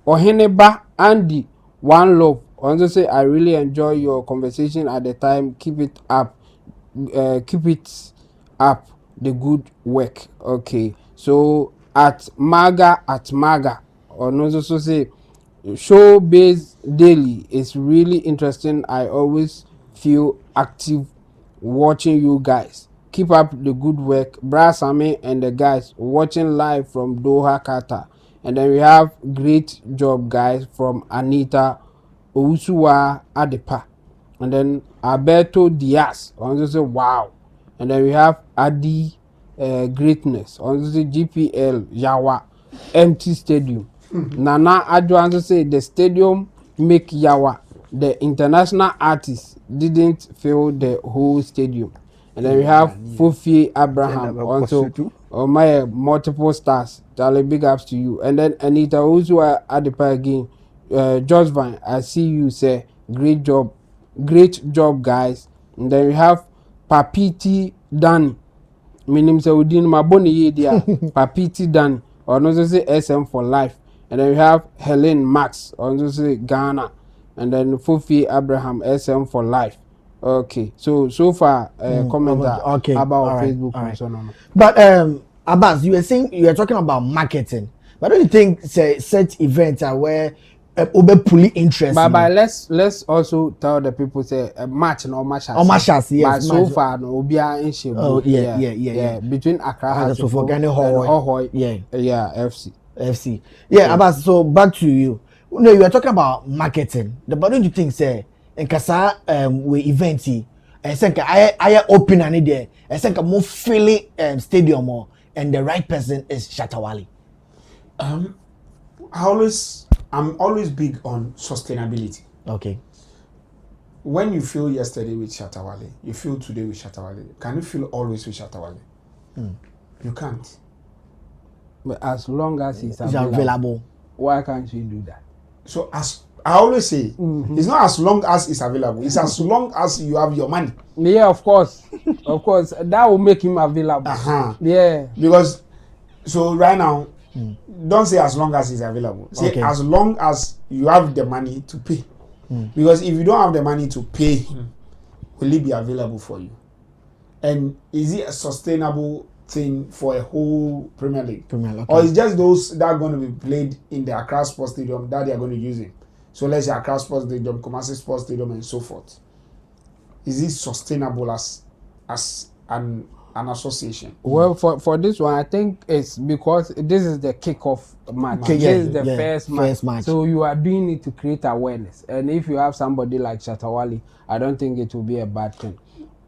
Oheneba Andy. One love. I want to say I really enjoy your conversation at the time. Keep it up. Keep it up. The good work. Okay. So at Maga. Or also say Showbiz Daily is really interesting. I always feel active watching you guys. Keep up the good work. Sammy and the guys watching live from Doha, Qatar. And then we have great job, guys, from Anita Ousuwa Adepa. And then Alberto Diaz. On say wow. And then we have Adi Greatness. On say GPL Yawa empty stadium. Nana Adwan say the stadium make Yawa. The international artists didn't fill the whole stadium. And then we have Fufi Abraham also my multiple stars. Charlie, big ups to you. And then Anita Uzua Adepa again. Josvine, I see you say great job, guys. And then we have Papiti Danny. Minim say udin maboni ye dia. Papiti Danny. Or no say SM for life. And then we have Helen Max. Or no say Ghana. And then Fufi Abraham SM for life. Okay. So far comment about Facebook and so on. But Abbas, you were talking about marketing. But don't you think such events are where fully interest? But let's also tell the people say match yes. But so far no Obia in shape. Oh yeah. Between Accra and Hohoy. Yeah, FC. Yeah, Abbas, so back to you. No, you are talking about marketing. But don't you think say in Kasa we event I think I open an idea. I think more freely stadium more and the right person is Shatawale. I'm always big on sustainability. Okay. When you feel yesterday with Shatawale, you feel today with Shatawale. Can you feel always with Shatawale? You can't. But as long as it's available, why can't you do that? So as I always say, it's not as long as it's available. It's as long as you have your money. Yeah, of course. That will make him available. Yeah. Because so right now, don't say as long as it's available. Say as long as you have the money to pay. Because if you don't have the money to pay him, will it be available for you? And is it a sustainable thing for a whole Premier League? Okay. Or is just those that are going to be played in the Accra Sports Stadium that they are going to use it? So let's say Accra Sports Stadium, Kumasi Sports Stadium, and so forth. Is it sustainable as an association? Well, for this one, I think it's because this is the kickoff match. This is the first match. So you are doing it to create awareness. And if you have somebody like Shatawale, I don't think it will be a bad thing.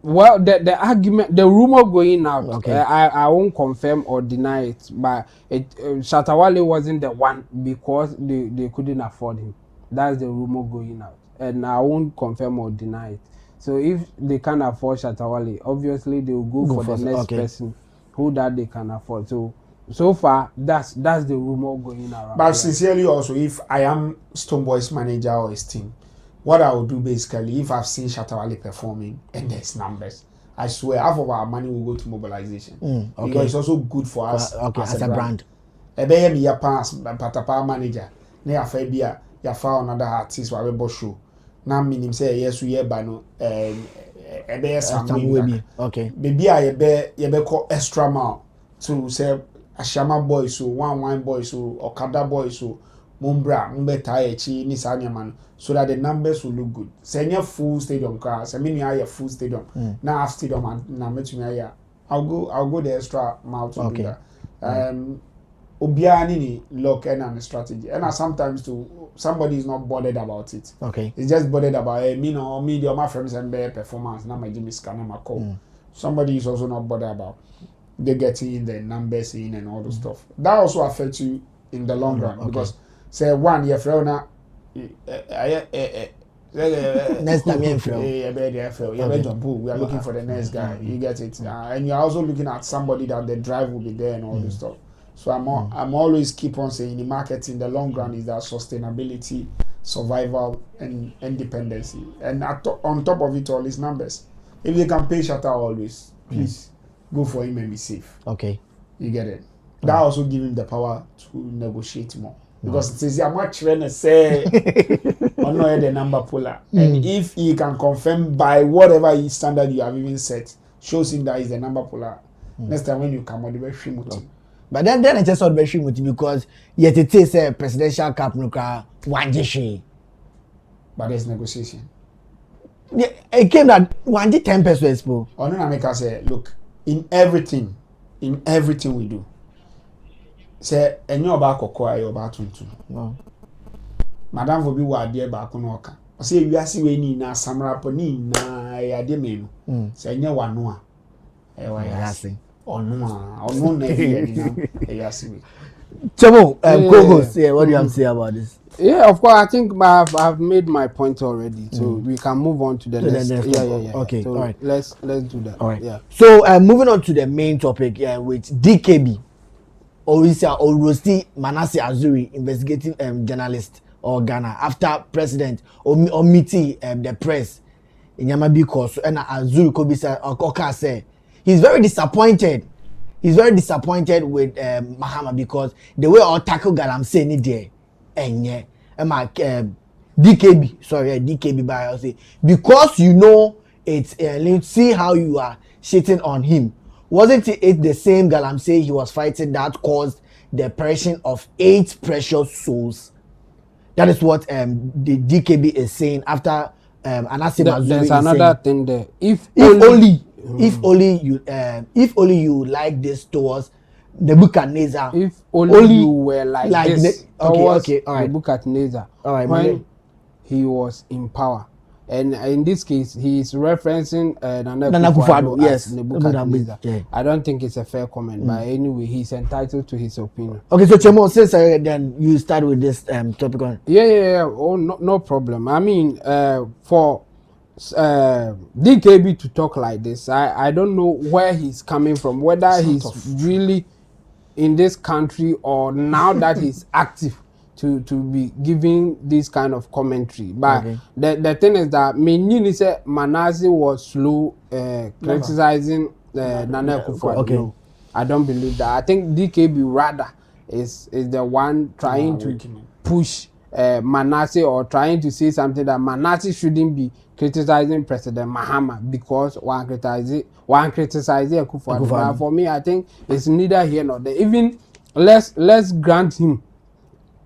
Well, the argument, the rumor going out, okay. I won't confirm or deny it, but Shatawale wasn't the one because they couldn't afford him. That's the rumor going out, and I won't confirm or deny it. So if they can't afford Shatawale, obviously they will go for the next person who that they can afford. So far, that's the rumor going around. But sincerely, also, if I am Stonebwoy's manager or his team, what I will do basically, if I've seen Shatawale performing and there's numbers, I swear half of our money will go to mobilization. Because it's also good for us as a brand. Ebe me pass patapa manager. Ne afa bia ya found another artist wa be show. Na minim say yes we ba no ebe Sammy. Okay. Baby a ye call extra mile to say Ashama boys so one boys so Okada boys so Mumbra Mumbeta echi ni sa man so that the numbers will look good. Say full stadium car, say me a full stadium. Now half stadium and na metumi I'll go the extra mile to do that. Obiani ni look and strategy. And sometimes too somebody is not bothered about it. Okay. It's just bothered about me or my friends and their performance. Now my Jimmy scanner my call. Somebody is also not bothered about they getting in the numbers in and all the stuff. That also affects you in the long run because say one year Fiona next time we are looking for the next guy. You get it, and you're also looking at somebody that the drive will be there and all this stuff. So I'm always keep on saying the market in the long run is that sustainability, survival, and independency. And on top of it all is numbers. If they can pay Shatta always, please go for him and be safe. Okay, you get it. That also give him the power to negotiate more. Because it says I'm not trying to say or no the number puller. And if he can confirm by whatever his standard you have even set, shows him that he's the number puller. Next time when you come on the very muti. But then I just saw the very muti because yet it is a presidential cap nuka one. But there's negotiation. Yeah, it came that 10 pesos. Oh no, I make us say, look, in everything we do. Say enyo ba kokwa ayo ba tuntum no madam for bi wa de ba ko no ka o say wiase we ni na samra po ni na ya de me no say enye wa no a wa yase onu na e na yase we Chemo co-host what do you have to say about this? Yeah, of course. I think I've made my point already, so we can move on to the next. Yeah. Okay, so all right. Let's do that. All right. Yeah. So moving on to the main topic, with DKB. Orisa Orosti Manasseh Azuri investigating journalist or Ghana after president Omiti the press in Yamabi course and Azuri Kobisa Oka say he's very disappointed. He's very disappointed with Mahama because the way all tackle Galamsey ni there and DKB by I say because you know it's let's see how you are shitting on him. Wasn't it the same Galamsey he was fighting that caused the perishing of 8 precious souls? That is what the DKB is saying after Manasseh Mazuri. There's another thing there. If only you like this towards Nebuchadnezzar. If only you were like this okay, all right. Nebuchadnezzar. All right, when he was in power. And in this case, he is referencing Nana Akufo-Addo as Nebuchadnezzar. I don't think it's a fair comment, but anyway, he's entitled to his opinion. Okay, so Chemo, since then you start with this topic on. Yeah. Oh, no problem. I mean, for DKB to talk like this, I don't know where he's coming from, whether he's really in this country or now that he's active. To be giving this kind of commentary, but the thing is that Menini said Manasseh was slow criticizing Nana Akufo-Addo. No, I don't believe that. I think DKB rather is the one trying to push Manasseh or trying to say something that Manasseh shouldn't be criticizing President Mahama because one criticizing Akufo-Addo. But for me, I think it's neither here nor there. Even let's grant him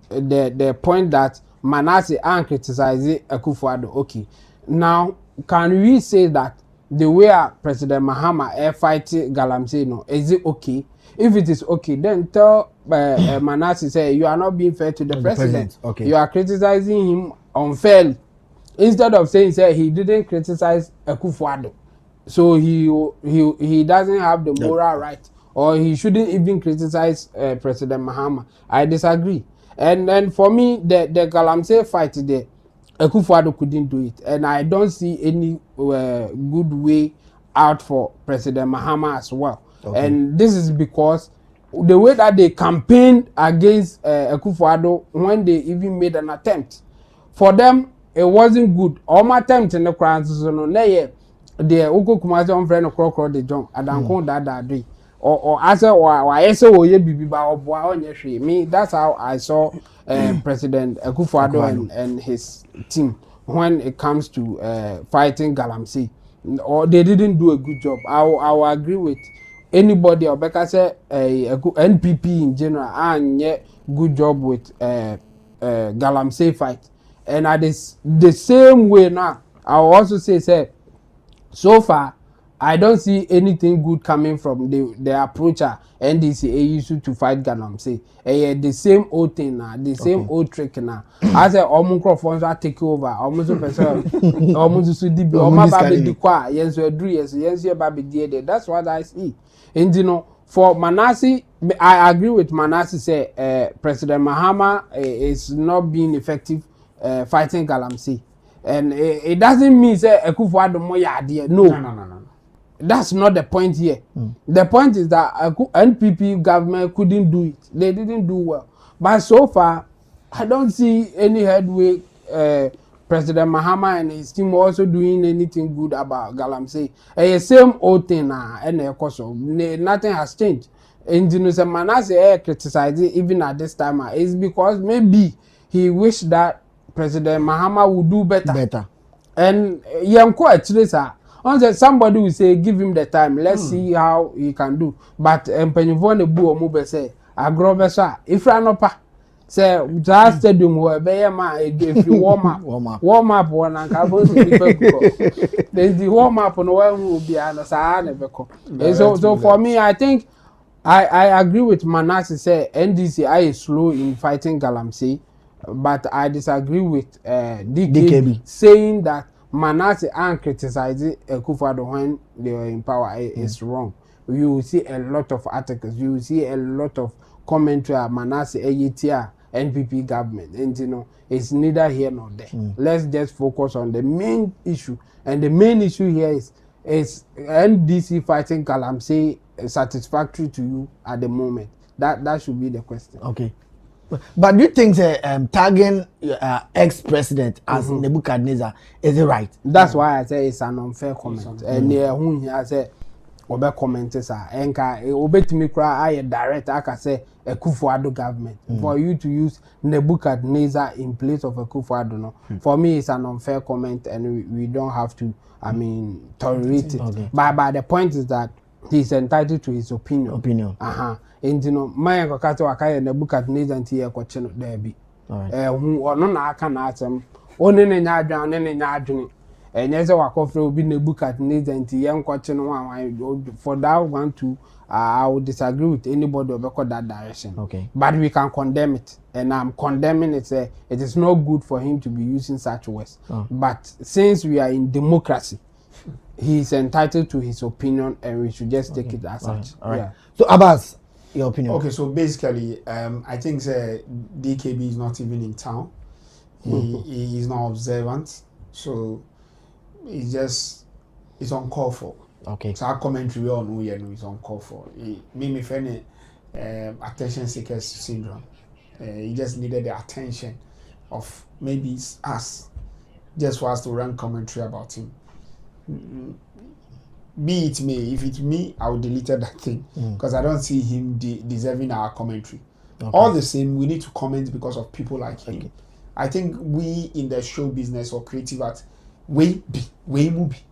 the point that Manasseh and criticizing Akufo-Addo. Okay, now can we say that the way President Mahama fight Galamsey, no, is it okay? If it is okay, then tell Manasseh say you are not being fair to the president. Okay. You are criticizing him unfairly. Instead of saying say he didn't criticize Akufo-Addo, so he doesn't have the moral right, or he shouldn't even criticize President Mahama. I disagree. And then for me, the Galamsey fight there, Akufo-Addo couldn't do it, and I don't see any good way out for President Mahama as well. Okay. And this is because the way that they campaigned against Akufo-Addo when they even made an attempt, for them it wasn't good. All my attempt in the crowd, so no, the Oko Kumasi on friend of Crocodile the John, Adanko that or as I say, oh, ye bibi ba oboa on your me. That's how I saw President Akufo-Addo and his team when it comes to fighting Galamsey. Or they didn't do a good job. I will agree with anybody or because say NPP in general and yet good job with Galamsey fight. And at the same way now, I will also say so far I don't see anything good coming from the approacher NDC used to fight Galamsey. The same old thing now, the same old trick now. As a microphones are take over, almost a person, almost to DB, almost baby the qua, yes, we do, yes, baby dear. That's what I see. And you know, for Manasseh, I agree with Manasseh say President Mahama is not being effective fighting Galamsey. And it doesn't mean say Akufo-Addo more idea. No. That's not the point here. The point is that NPP government couldn't do it. They didn't do well. But so far, I don't see any headway. President Mahama and his team also doing anything good about Galamsey. Same old thing now, and nothing has changed. And you know, Manasseh criticizing even at this time is because maybe he wished that President Mahama would do better. And actually, sir. Somebody will say, give him the time. Let's see how he can do. But Pennyvon the Boo Mube say, Agrobesa, if you are not say, that stadium where if you warm up one and then the warm up on one will be an so for me, I think I agree with Manasseh say NDC is slow in fighting Galamsey, but I disagree with DKB saying that Manasseh and criticizing Akufo-Addo when they were in power is wrong. You will see a lot of articles. You will see a lot of commentary at Manasseh NPP government. And you know, it's neither here nor there. Let's just focus on the main issue. And the main issue here is NDC fighting Galamsey satisfactory to you at the moment? That should be the question. Okay. But do you think tagging ex-president as Nebuchadnezzar is it right? That's why I say it's an unfair comment. And who I say obe comments are enka obetimi kra aye direct I can say Akufo-Addo government for you to use Nebuchadnezzar in place of Akufo-Addo. No, for me it's an unfair comment, and we don't have to tolerate it. Okay. But the point is that he's entitled to his opinion. And you know, my kakati wakaya Nebuchadnezzar nti ye kwacheno there be. Who no na aka na atem. One ne nya adwan ne nya adwene. Enye se wakofre obi Nebuchadnezzar nti ye kwacheno for that one too. I would disagree with anybody about that direction. Okay. But we can condemn it, and I'm condemning it. It is not good for him to be using such words. But since we are in democracy, he is entitled to his opinion, and we should just take it as such. All right. Yeah. So Abbas, your opinion? Okay, so basically, I think DKB is not even in town. He is not observant, so it's uncalled for. Okay. So our commentary on who you know is uncalled for. Me friend attention seekers syndrome. He just needed the attention of maybe us, just for us to run commentary about him. Be it me, if it's me, I would delete that thing because I don't see him deserving our commentary. Okay. All the same, we need to comment because of people like him. I think we in the show business or creative art, we movie.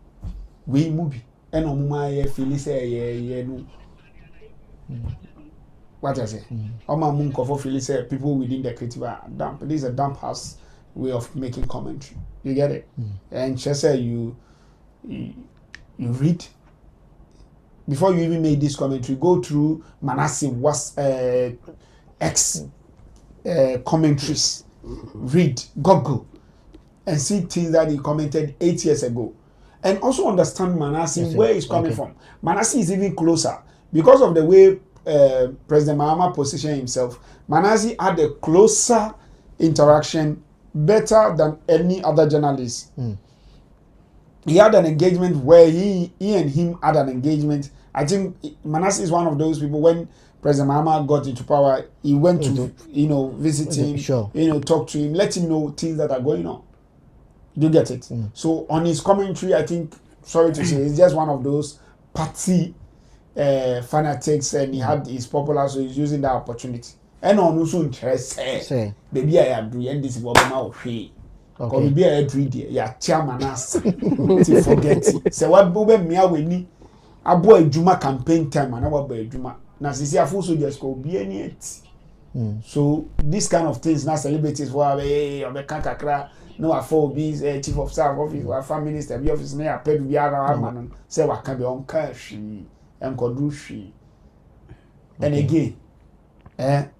And on my feel say no. What I say? On my moon for feel say people within the creative art dump. This is a dump house way of making commentary. You get it? And just say you read before you even make this commentary. Go through Manasseh was X commentaries. Read, Google, and see things that he commented 8 years ago, and also understand Manasseh where he's coming from. Manasseh is even closer because of the way President Mahama positioned himself. Manasseh had a closer interaction, better than any other journalist. He had an engagement where he and him had an engagement. I think Manasseh is one of those people when President Mahama got into power, he went to, visit him, talk to him, let him know things that are going on. You get it? So on his commentary, I think, sorry to say, it's just one of those party fanatics, and he's popular, so he's using that opportunity. And on also interest, baby, I agree, and this is what I'm out here. Because baby, I agree, yeah, chairman ass to forget it. So what Bobe Mia Winnie, a boy Juma campaign time, and our boy Juma. Na sisi afu so just go be any it. So this kind of things na celebrities for obeka kakra no afọ be chief of staff office or farm minister be office na apɛ bi ara man say waka be on ka hwi enkodu hwi. And again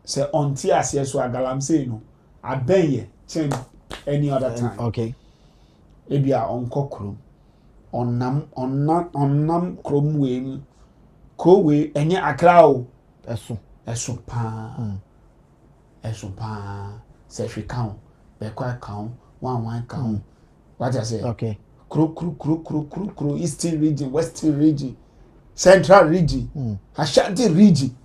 say on ti ase so Galamsey no aben ye chen any other time. Okay. Ebia on kokro onnam krom we Kowe enye akra o eso pa se hwe kan be kwa kan wan kan what I say okay kru eastern region, western region, central region, Ashanti region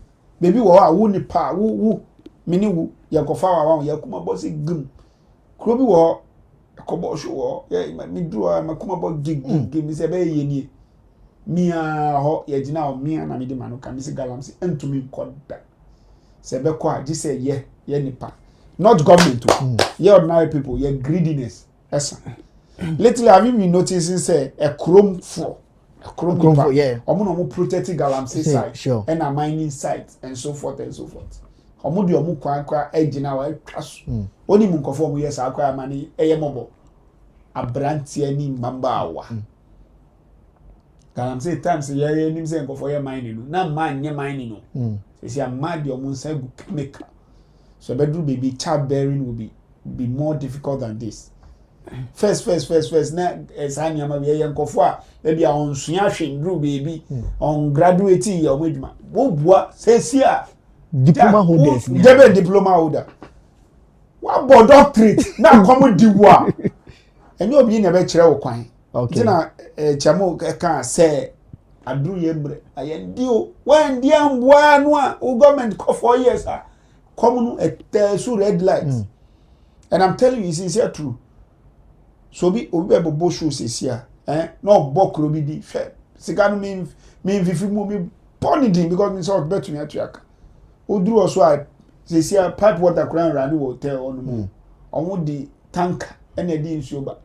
baby wo a wo ni pa wo mini wo yakofa wa yakuma bosi gum kru bi wo yakobo sho wo ya mi duro makuma bo gig mi se be ye ni mia ho ye gina o mia na me de manu ka mi se Galamsey entumi koda se be kwa ji say ye nipa not government ye ordinary people ye greediness esa lately have you been noticing say a chrome for yeah omo no protect Galamsey side sure. And a mining site and so forth and so forth omo de omo kwa egina wa twaso oni mu nkofo omo yes akwa mani eye mobo abrantie ani mbamba awa Galamsey times ye nim say nkofo ye mining no na man nye mining no say am de omo nsa gu chemical so bedroom baby childbearing will be more difficult than this. First na esanya ma ye nkofo a e bia onsua hwendru baby on graduate ye omeduma wo bua sesia diploma holders ni debe diploma holder wa bo doctorate na komo diwa eni obi na be kire wo kwan okay na chamo ka say aduru ye mbre ayendi o when di ambwa no a government ko 4 years a come no so red lights and I'm telling you it's here true. So bi obi be bobo show sesia no bokro bi di fe sika no me fifi mu mi born din because me so bet me atuaka oduru oso a sesia pipe water crown run hotel on mu omo di tank ene di nsuo ba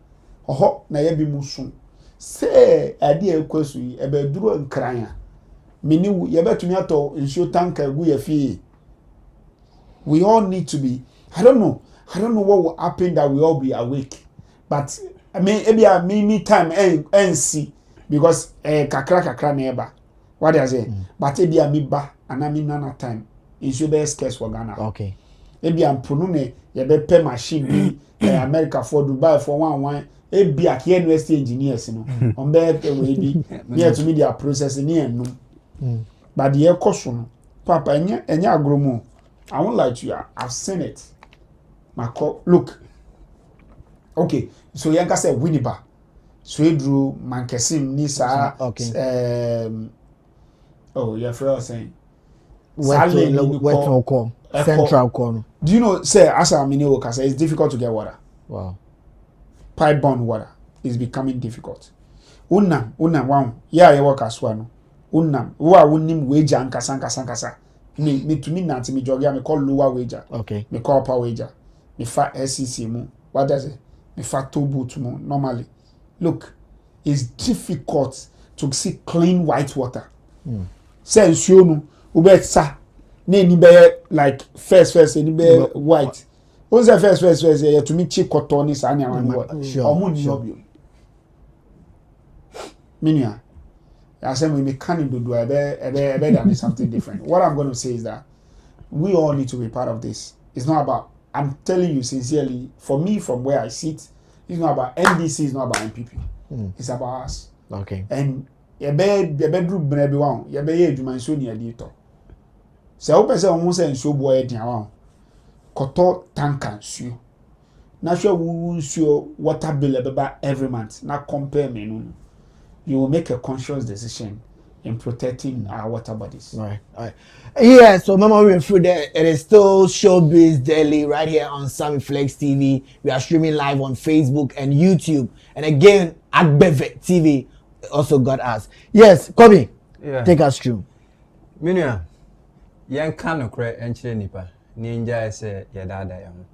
oho na ye bi mu sun se ade ekwasu yi e be duru nkran a mini wu ye betumi ato nsuo tank egu ye fie. We all need to be I don't know what will happen that we all be awake. But I mean, me time and see because kakra neighbor. What do I say? But me ba and I mean nana time. It's your best case for Ghana. Okay. Maybe I'm punune you be pay machine America for Dubai for one. Maybe a university engineers, you know. On be we near to me they are processing here no. But the air caution, Papa enya agromo. I won't lie to you. I've seen it. Look. Okay, so Yanka said Winneba. So he drew Mankesim Nisa. Okay. Your friend was saying. Central corner. Do you know, say, as I mean, it's difficult to get water. Wow. Pipe-borne water is becoming difficult. Unam, wow. Yeah, you work as one. Unam, who are winning wage and kasan. Me to me, Nancy, me jogia, me call lower wager. Okay. Me call upper wager. mefa SEC mu what does it mefa toboot mu normally look it's difficult to see clean white water say nsuo no ubetsa na ni be like first ni be white who's the first ya to me check cotton is anya man omo ni obio minia I say we can do ebe something different. What I'm going to say is that we all need to be part of this. It's not about, I'm telling you sincerely, for me from where I sit, it's not about NDC, it's not about MPP. It's about us. Okay. And your bedroom everyone, your bed you so near dito. So I person almost say Showboy down. Koto tank and sue. Not sure we will water bill about every month. Not compare me no. You will make a conscious decision in protecting our water bodies. All right. Yeah, so Mama, we're through there. It is still Showbiz Daily right here on Sammy Flex TV. We are streaming live on Facebook and YouTube. And again, Agbeve TV also got us. Yes, Kobe, take us through. Minya, yan kano kre enchire nipa. Ninja ese yadada yamu.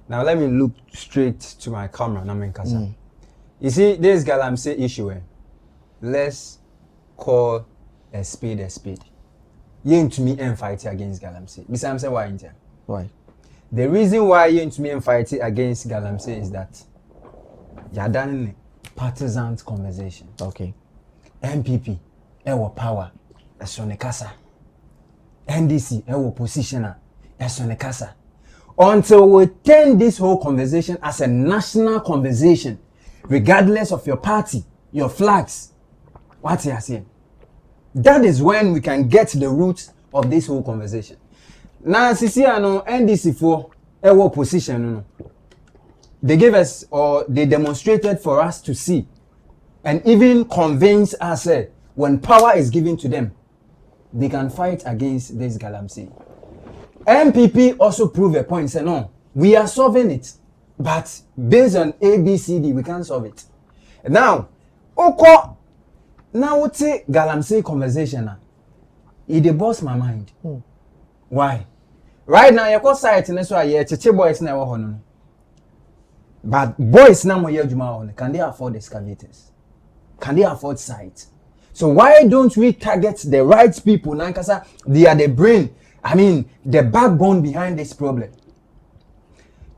Now let me look straight to my camera. You see, this Galamsey issue. Let's call a spade a spade. You to me and fight against Galamsey. Besides, why? Why? The reason why you to me and fight against Galamsey is that you're done partisan conversation. Okay. MPP, ewo power, esonekasa. NDC, ewo positioner, esonekasa. Until we turn this whole conversation as a national conversation, regardless of your party, your flags. What you are saying? That is when we can get the roots of this whole conversation. Now, Sisi ano NDC for ewo position no. They gave us or they demonstrated for us to see and even convince us when power is given to them, they can fight against this Galamsey. MPP also prove a point, say no, we are solving it, but based on ABCD, we can't solve it. Now, now what's a Galamsey conversation? It boss my mind. Why? Right now, you call site and that's why you cheche boys never honor. But boys now more juma can they afford excavators? Can they afford sites? So why don't we target the right people? Nankasa, they are the brain. I mean, the backbone behind this problem.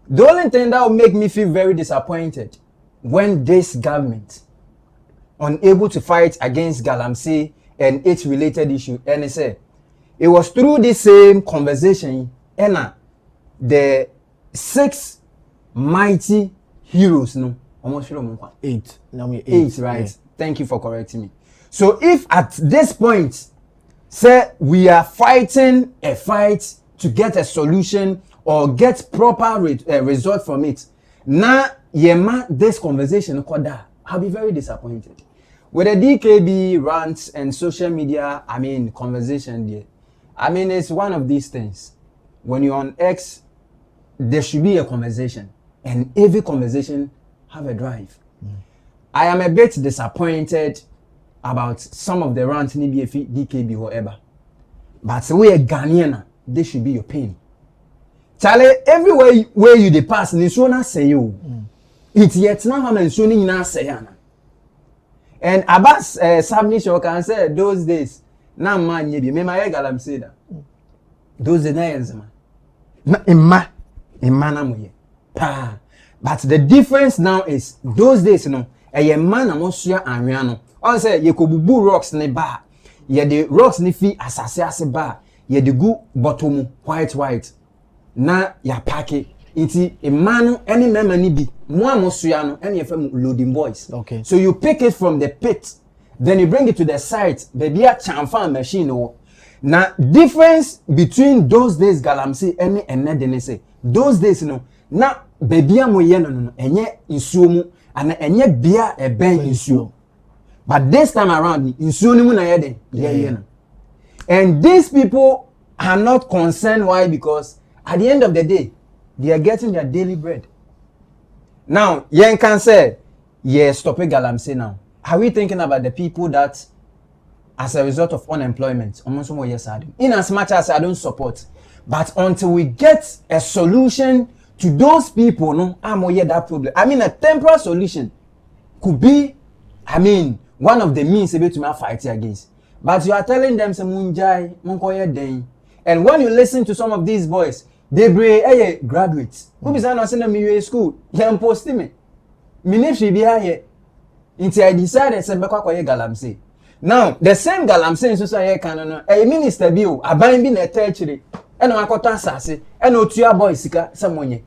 The only thing that will make me feel very disappointed when this government unable to fight against Galamsey and its related issue, and they say it was through this same conversation, the 6 mighty heroes, no, almost 8. Eight, right? Yeah. Thank you for correcting me. So if at this point, say we are fighting a fight to get a solution or get proper result from it, now yema this conversation I'll be very disappointed. With the DKB rants and social media, I mean, conversation there. I mean, it's one of these things. When you're on X, there should be a conversation. And every conversation have a drive. I am a bit disappointed about some of the rants in DKB, whatever. But we are Ghanaian, this should be your pain. Charlie, everywhere where you dey pass, Nisona say you. It's yet now I'm mentioning na say. And Abbas Sammy can say those days, na man ye be me my Galamsey da. Those days na yenzema. Na imma na moye. Pa. But the difference now is those days no, a man amosua anwea no. On say ye ko bubu rocks ne ba. Ye the rocks ni fi asase ase ba. Ye the gu bottom white. Na ya pack iti emanu any member ni bi mo amosua no any fam loading boys. Okay. So you pick it from the pit, then you bring it to the site. Baby a chamfan machine o. Na difference between those days Galamsey any and then say those days no na baby a mo ye no enye nsuo mu ana enye bia e ben nsuo. But this time around nsuo ni mu na ye den ye no. And these people are not concerned. Why? Because at the end of the day, they are getting their daily bread. Now, Yen can say, yes, stop it, Galamsey now. Are we thinking about the people that, as a result of unemployment, almost more yes, I do. In as much as I don't support, but until we get a solution to those people, no, I'm aware that problem. I mean, a temporary solution could be, I mean, one of the means able to fight against. But you are telling them, Munjai, Munkoya Day. And when you listen to some of these boys, they bring graduates. Who is not sending me to school? They post me. Minifshi be here. Until I decided to say, Galamsey. Now, the same Galamsey in society can a minister bill, a binding a territory, and a kota sassy, and no 2 boys, someone.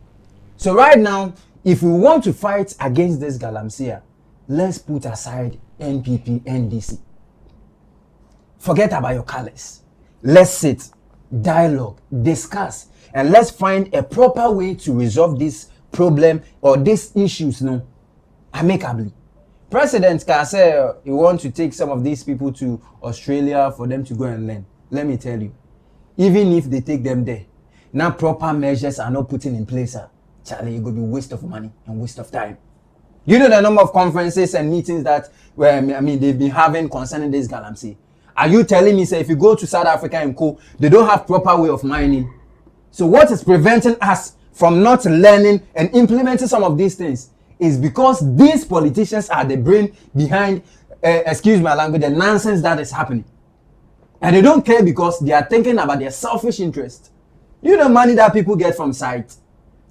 So, right now, if we want to fight against this Galamsey, let's put aside NPP, NDC. Forget about your colors. Let's sit, dialogue, discuss, and let's find a proper way to resolve this problem or these issues, no, amicably. President can say you want to take some of these people to Australia for them to go and learn. Let me tell you, even if they take them there, now proper measures are not put in place, Charlie, it will be waste of money and waste of time. You know the number of conferences and meetings that they've been having concerning this Galamsey. Are you telling me, say, if you go to South Africa and Co, they don't have proper way of mining? So what is preventing us from not learning and implementing some of these things is because these politicians are the brain behind, excuse my language, the nonsense that is happening. And they don't care because they are thinking about their selfish interest. You know money that people get from site.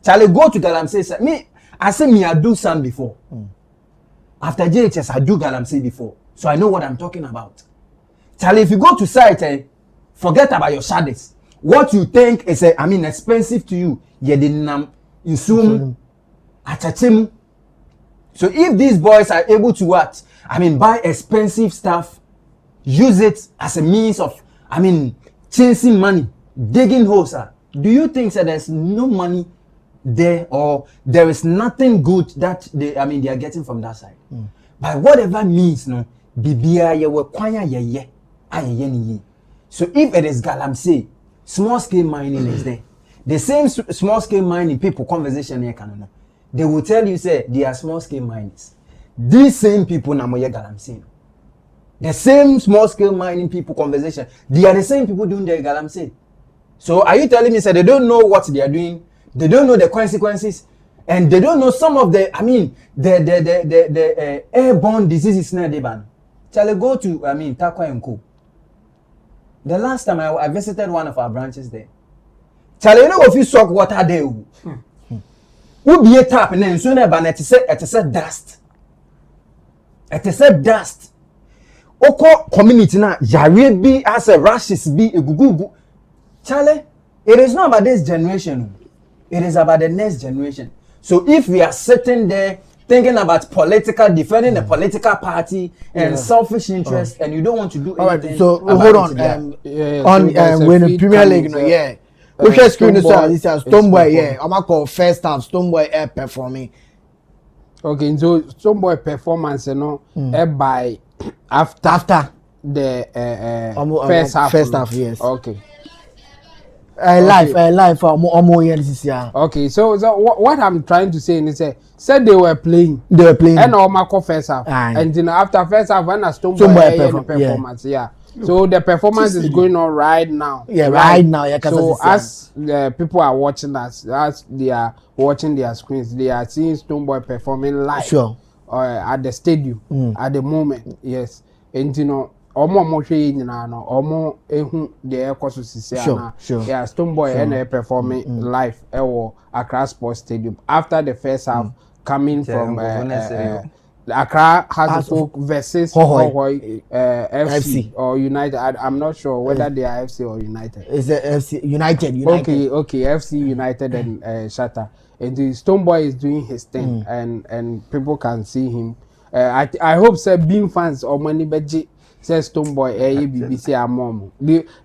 Charlie, go to Galamsey. I do some before. After JHS, I do Galamsey before. So I know what I'm talking about. Charlie, if you go to site, forget about your shadows. What you think is, expensive to you, insum, atachim. So if these boys are able to what? Buy expensive stuff, use it as a means of, chasing money, digging holes. Do you think that there's no money there or there is nothing good that they are getting from that side? By whatever means, no, bibia ye we kwanya ye. So if it is Galamsey, small scale mining is there. The same small scale mining people conversation here can know. They will tell you say they are small scale miners. These same people na moye Galamsey. The same small scale mining people conversation, they are the same people doing the Galamsey. So are you telling me say they don't know what they are doing? They don't know the consequences, and they don't know some of the the airborne diseases na they ban. Shall I go to Takwa and Co? The last time I visited one of our branches there. Charlie, you know if you suck water there, will be a tap and then sooner than it is dust. It is dust. Oko community na jare be as a rashes be a gugu. Charlie, it is not about this generation. It is about the next generation. So if we are sitting there thinking about defending a political party and selfish interest, and you don't want to do anything. All right, so hold on. When the Premier League, we share screen this is Stonebwoy, I'm call first half Stonebwoy performing. Okay, so Stonebwoy performance, by after the first half, yes. Okay. Live for more years. Okay, so what I'm trying to say is said they were playing. And Omako first half. And after first half, when a Stonebwoy performance, So the performance is going on right now. Right now. So as the people are watching us, as they are watching their screens, they are seeing Stonebwoy performing live. Sure. At the stadium at the moment. Yes. And omo hwe nyina no omo ehu de ekoso sisi ana yeah Stonebwoy and performing live ewo Accra Sports Stadium after the first half coming from Accra has folk versus FC or United. I'm not sure whether they are FC or United. It's FC United. Okay, FC United and Shatter. And the Stonebwoy is doing his thing and people can see him. I hope being fans or money budget says Stonebwoy BBC mom.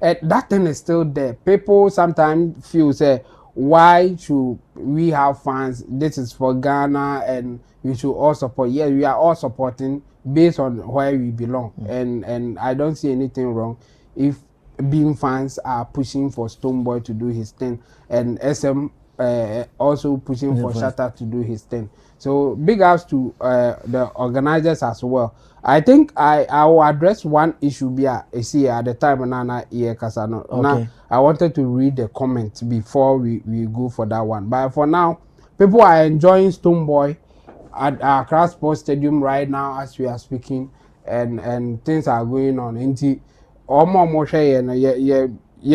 That thing is still there. People sometimes feel say why should we have fans? This is for Ghana and we should all support. Yeah, we are all supporting based on where we belong. And I don't see anything wrong if being fans are pushing for Stonebwoy to do his thing and SM also pushing for Shatter to do his thing. So big ups to the organizers as well. I think I will address one issue at the time Nana Kasano. Okay. Now I wanted to read the comments before we go for that one. But for now, people are enjoying Stonebwoy at Accra Sports Stadium right now as we are speaking, and things are going on. Inti omo share no ye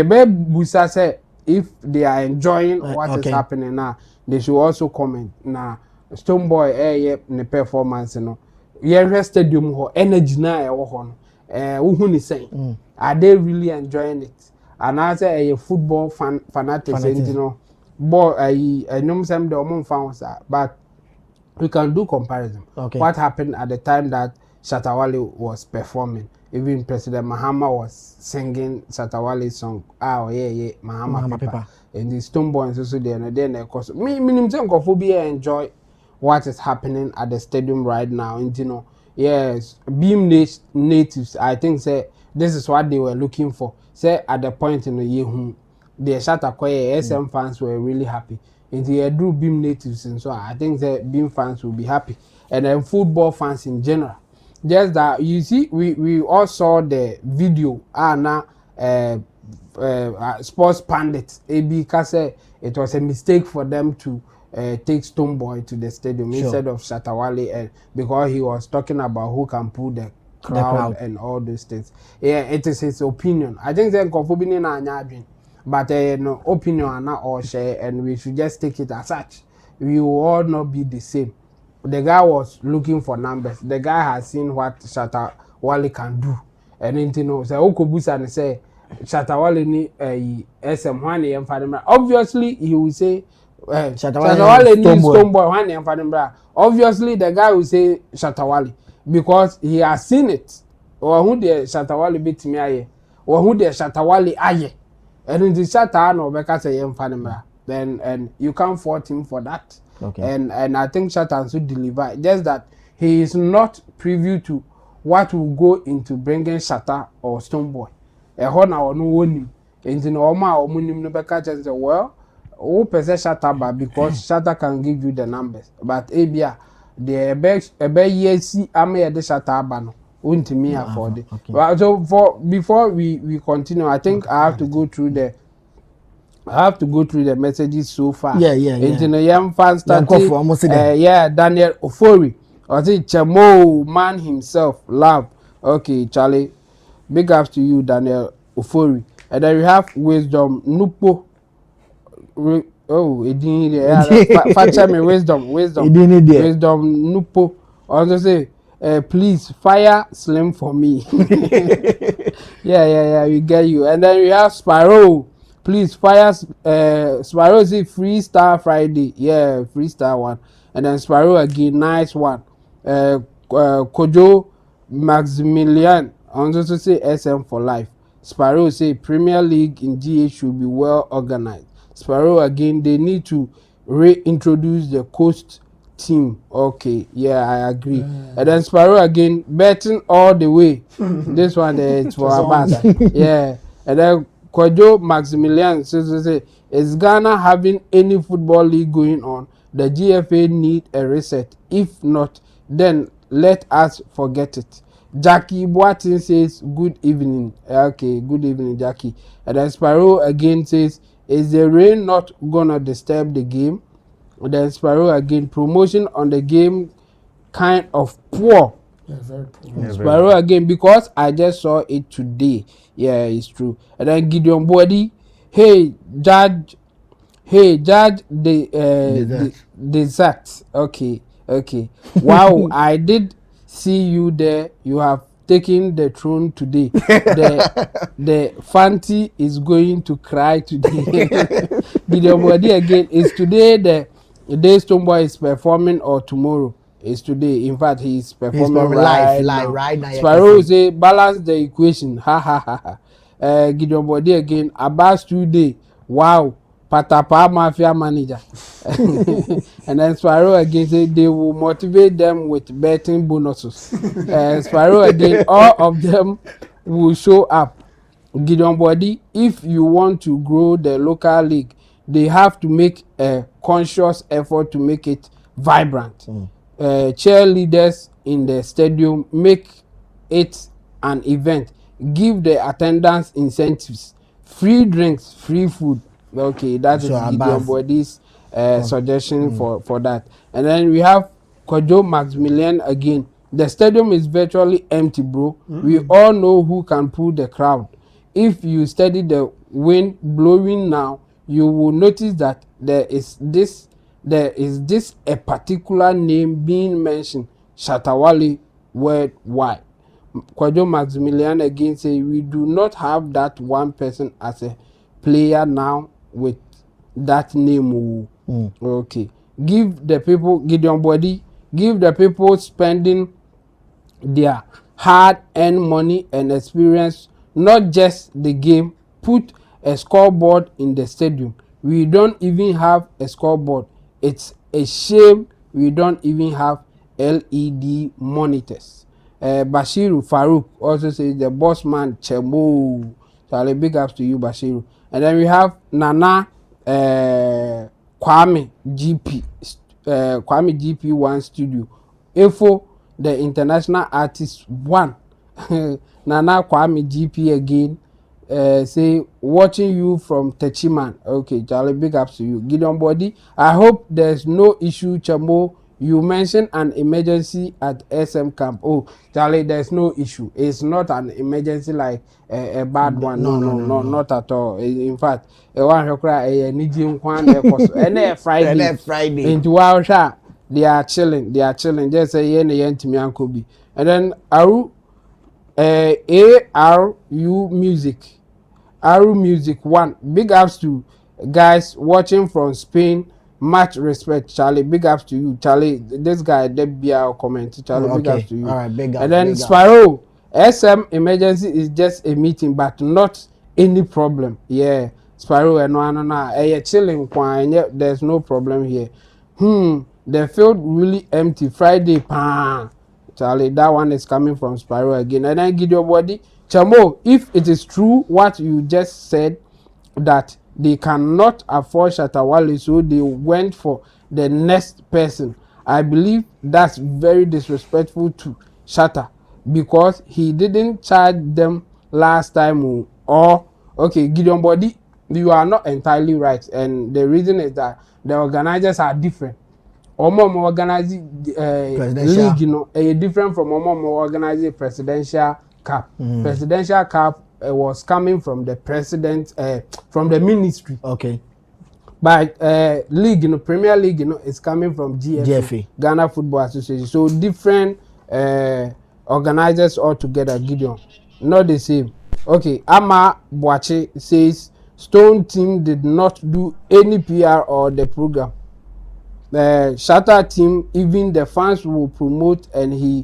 be busa say if they are enjoying what is happening now, they should also comment. Now Stonebwoy ne performance no ye stadium ho energy na e wo ho no who ni say are they really enjoying it? And I say a football fanatics, you know, but I know some the omon fans, but we can do comparison. What happened at the time that Shatawale was performing? Even President Mahama was singing Shatawale's song. Mahama paper. And the Stonebwoy and so there and then of course me enjoy what is happening at the stadium right now. And you know, yes, being natives, I think say this is what they were looking for. Say at the point in the year the Shatakoye SM fans were really happy. And they drew Beam natives and so I think that Beam fans will be happy. And then football fans in general. Just that you see, we all saw the video now sports pundits AB Kase, it was a mistake for them to take Stonebwoy to the stadium instead of Shatawale, because he was talking about who can pull the crowd and all those things. Yeah, it is his opinion. I think that Kofobini na anyadwin, but no opinion are not all share, and we should just take it as such. We will all not be the same. The guy was looking for numbers. The guy has seen what Shatawale can do, and you know, say Okobusa and say Shatawale ni SM1 and obviously he will say Shatawale ni Stonebwoy 1 and obviously the guy will say Shatawale, because he has seen it. Or who the Shatawale bit me aye, or who the Shatawale aye, and in the Shata no because a young fanimra, then and you can't fault him for that. And I think Shatan should deliver. Just that he is not privy to what will go into bringing Shatta or Stonebwoy. Hona or no one in the normal or munim no beka say well, who possess Shatta because Shatta can give you the numbers, but Abia the best yes ame the Shatta bano won't me afford it. But so for before we continue, I think I have to go through the messages so far. Yeah. Into the young fans started. Daniel Ofori. I say Chamo man himself. Love. Okay, Charlie. Big ups to you, Daniel Ofori. And then we have Wisdom Nupo. It didn't me wisdom. Wisdom Nupo. I also say, please fire Slim for me. Yeah, we get you. And then we have Sparrow. Please fire Sparrow say Freestyle Friday. Yeah, Freestyle one. And then Sparrow again, nice one. Kojo Maximilian also say SM for life. Sparrow say Premier League in GH should be well organized. Sparrow again, they need to reintroduce the coast team. Okay, yeah, I agree. And then Sparrow again, betting all the way. This one it's for Abasa. Yeah. And then Kojo Maximilian says, is Ghana having any football league going on? The GFA need a reset. If not, then let us forget it. Jackie Boatin says, good evening. Okay, good evening, Jackie. And then Sparrow again says, is the rain not gonna disturb the game? And then Sparrow again, promotion on the game kind of poor. Yeah, very poor. Sparrow again, because I just saw it today. Yeah, it's true. And then Gideon Body, hey judge the exact. Okay. Wow, I did see you there. You have taken the throne today. The Fanti is going to cry today. Gideon Body again, is today the day Stonebwoy is performing or tomorrow? Is today. In fact, he's performing live now. Sparrow say balance the equation. Ha. Gideon Body again. Abbas today. Wow. Patapa Mafia manager. And then Sparrow again say they will motivate them with betting bonuses. Sparrow again, all of them will show up. Gideon Body, if you want to grow the local league, they have to make a conscious effort to make it vibrant. Cheerleaders in the stadium, make it an event. Give the attendance incentives, free drinks, free food. Okay, that is Gideon Body's suggestion for that. And then we have Kojo Maximilian again. The stadium is virtually empty, bro. We all know who can pull the crowd. If you study the wind blowing now, you will notice that there is this a particular name being mentioned, Shatawale worldwide. Kojo Maximilian again say we do not have that one person as a player now with that name. Okay. Give the people Gideon Body, give the people spending their hard-earned money and experience, not just the game. Put a scoreboard in the stadium. We don't even have a scoreboard. It's a shame we don't even have LED monitors. Bashiru Farouk also says the boss man Chemo. So big ups to you, Bashiru. And then we have Nana Kwame GP1 Studio. Efo, the international artist one. Nana Kwame GP again. Say watching you from Techiman. Okay, Charlie, big ups to you. Gideon Body, I hope there's no issue, Chamo. You mentioned an emergency at SM camp. Oh, Charlie, there's no issue. It's not an emergency like a bad one. No, not at all. In fact, one Friday. Into our shot, they are chilling. Just say yen to me uncle B. And then ARU Music 1. Big ups to guys watching from Spain. Much respect, Charlie. Big ups to you, Charlie. This guy, Debia comment. Charlie, big ups to you. All right, big ups. And then Sparrow, SM emergency is just a meeting, but not any problem. Yeah, Sparrow and no, chilling. There's no problem here. The field really empty. Friday, Charlie, that one is coming from Sparrow again. And then Gideon Body, Chamo, if it is true what you just said, that they cannot afford Shatawale, so they went for the next person. I believe that's very disrespectful to Shatta because he didn't charge them last time. Or okay, Gideon Body, you are not entirely right, and the reason is that the organizers are different. Omo organizing league, different from Omo organizing presidential cup. Presidential cup was coming from the president, from the ministry. Okay. But league, Premier League, is coming from GFA, Ghana Football Association. So different organizers altogether. Gideon, not the same. Okay. Ama Boache says Stone team did not do any PR or the program. Shatta team, even the fans will promote and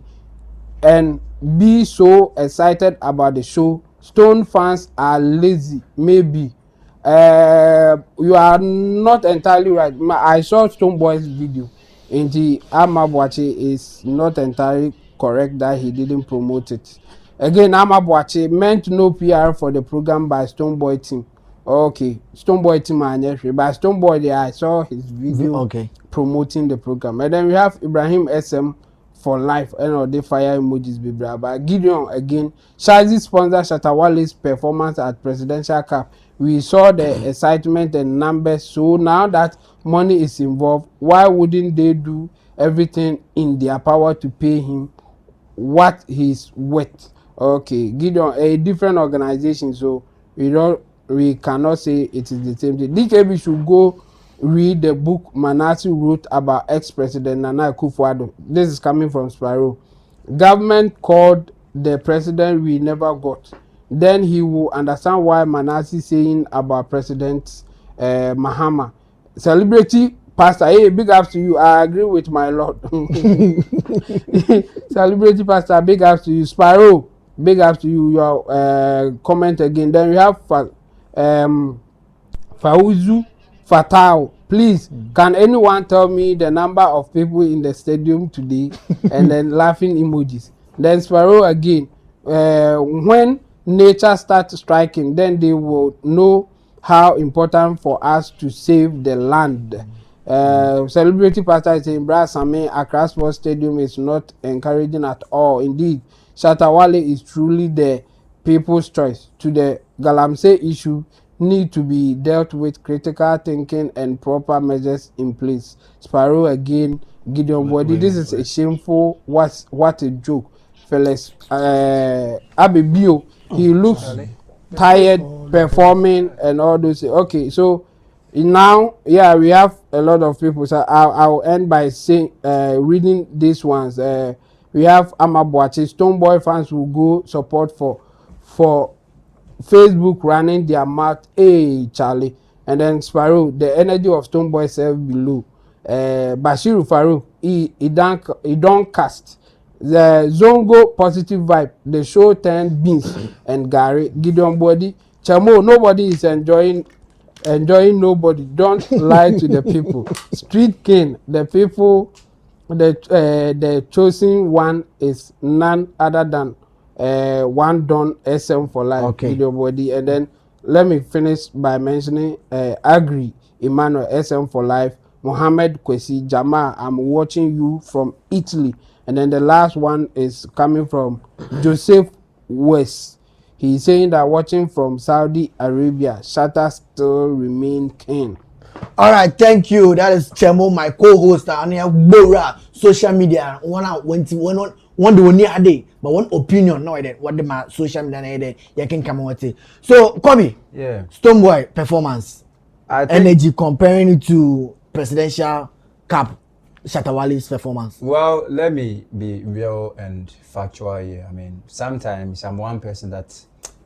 be so excited about the show. Stone fans are lazy, maybe. You are not entirely right. I saw Stonebwoy's video. And the Amabuache is not entirely correct that he didn't promote it. Again, Amabuache meant no PR for the program by Stonebwoy team. Okay, Stonebwoy team by Stonebwoy there, I saw his video promoting the program. And then we have Ibrahim SM for life and all the fire emojis be but Gideon again. Shaxi sponsor Shatawale's performance at Presidential Cup. We saw the excitement and numbers. So now that money is involved, why wouldn't they do everything in their power to pay him what he's worth? Okay, Gideon, a different organization, so we cannot say it is the same thing. DKB should go read the book Manasseh wrote about ex-president Nana Akufo-Addo. This is coming from Sparrow. Government called the president we never got. Then he will understand why Manasseh saying about President Mahama. Celebrity pastor, hey, big ups to you. I agree with my lord. Celebrity pastor, big ups to you. Sparrow, big ups to you. Your comment again. Then we have Fauzu Fatao, please, can anyone tell me the number of people in the stadium today? And then laughing emojis. Then Sparrow again. When nature starts striking, then they will know how important for us to save the land. Celebrity pastor is saying, Brad Sammy, Accra Sports Stadium is not encouraging at all. Indeed, Shatawale is truly the people's choice. To the Galamsey issue, need to be dealt with critical thinking and proper measures in place. Sparrow again, Gideon Body. This is a shameful. What a joke, fellas. Abibio, he looks tired performing and all those. Okay, so now, yeah, we have a lot of people. So I'll end by saying, reading these ones. We have Amabuachi. Stonebwoy fans will go support for Facebook running their mouth. Hey, Charlie. And then Sparrow, the energy of Stonebwoy self below. Bashiru Farouk, he don't cast. The Zongo positive vibe. The show turned beans and Gary. Gideon Body. Chamo, nobody is enjoying nobody. Don't lie to the people. Street King, the people, the chosen one is none other than one Don SM for life. Okay. Video body. And then let me finish by mentioning Agri Emmanuel SM for life. Mohammed Kwesi Jamal, I'm watching you from Italy. And then the last one is coming from Joseph West. He's saying that watching from Saudi Arabia, Shatta still remain king. All right, thank you. That is Chemo, my co-host. And here, Bora, social media. One the one near day, but one opinion. No, that what the my social media you can come with it. So, Kobe, Yeah. Stonebwoy performance, energy comparing it to presidential cap, Shatawali's performance. Well, let me be real and factual here. I mean, sometimes I'm one person that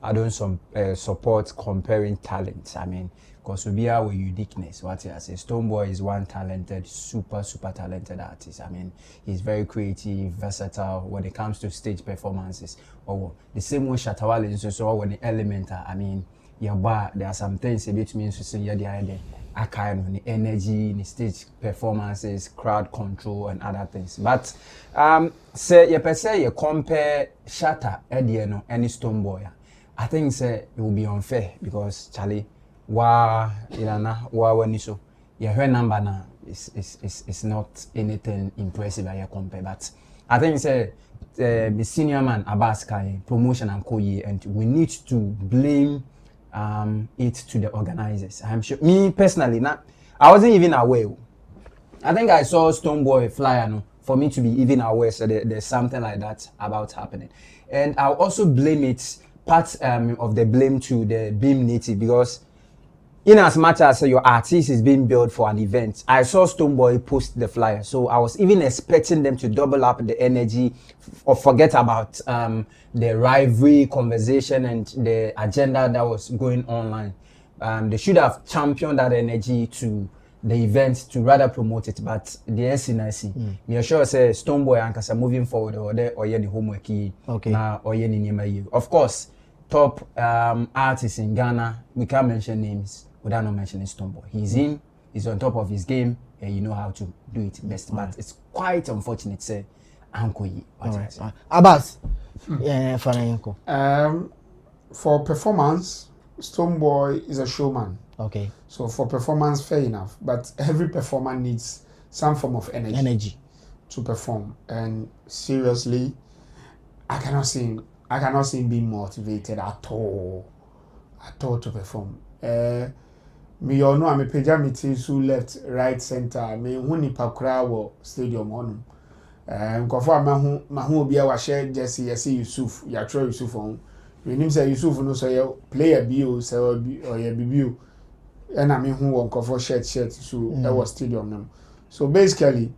I don't support comparing talents. I mean, because we are with uniqueness. What I say, Stonebwoy is one talented, super talented artist. I mean, he's very creative, versatile when it comes to stage performances. Or the same way Shatawali is also when the element. I mean, there are some things a bit means to say I kind of the energy, the stage performances, crowd control, and other things. But say you per se you compare Shatta, Ediano, any Stonebwoy, I think say it will be unfair because Charlie, when you so your number now is not anything impressive that you compare. But I think say the senior man Abbas Kai promotion and Koyi, and we need to blame it to the organizers. I'm sure me personally, I wasn't even aware. I think I saw Stonebwoy flyer no, for me to be even aware so there's something like that about happening. And I'll also blame it part of the blame to the Beam Native because in as much as your artist is being built for an event, I saw Stonebwoy post the flyer, so I was even expecting them to double up the energy or forget about the rivalry conversation and the agenda that was going online. They should have championed that energy to the event to rather promote it, but the SNIC, me sure say Stonebwoy and Kasa moving forward or there or the homework now or you. Of course, top artists in Ghana, we can't mention names without not mentioning Stonebwoy. He's on top of his game, and you know how to do it best. But it's quite unfortunate, say, Ankoyi. Abbas, for performance, Stonebwoy is a showman. Okay. So for performance, fair enough. But every performer needs some form of energy to perform. And seriously, I cannot see him being motivated at all to perform. Me all know I'm a pejamiti who left, right, center. Me huni pakra wo stadium honum. Nkofo mahu obi a wa share Jesse Yusuf, ya tro Yusuf on. We nim say Yusuf no so ye player bio say or ye bibio. And I mean who nkofo shirt so that was stadium nam. So basically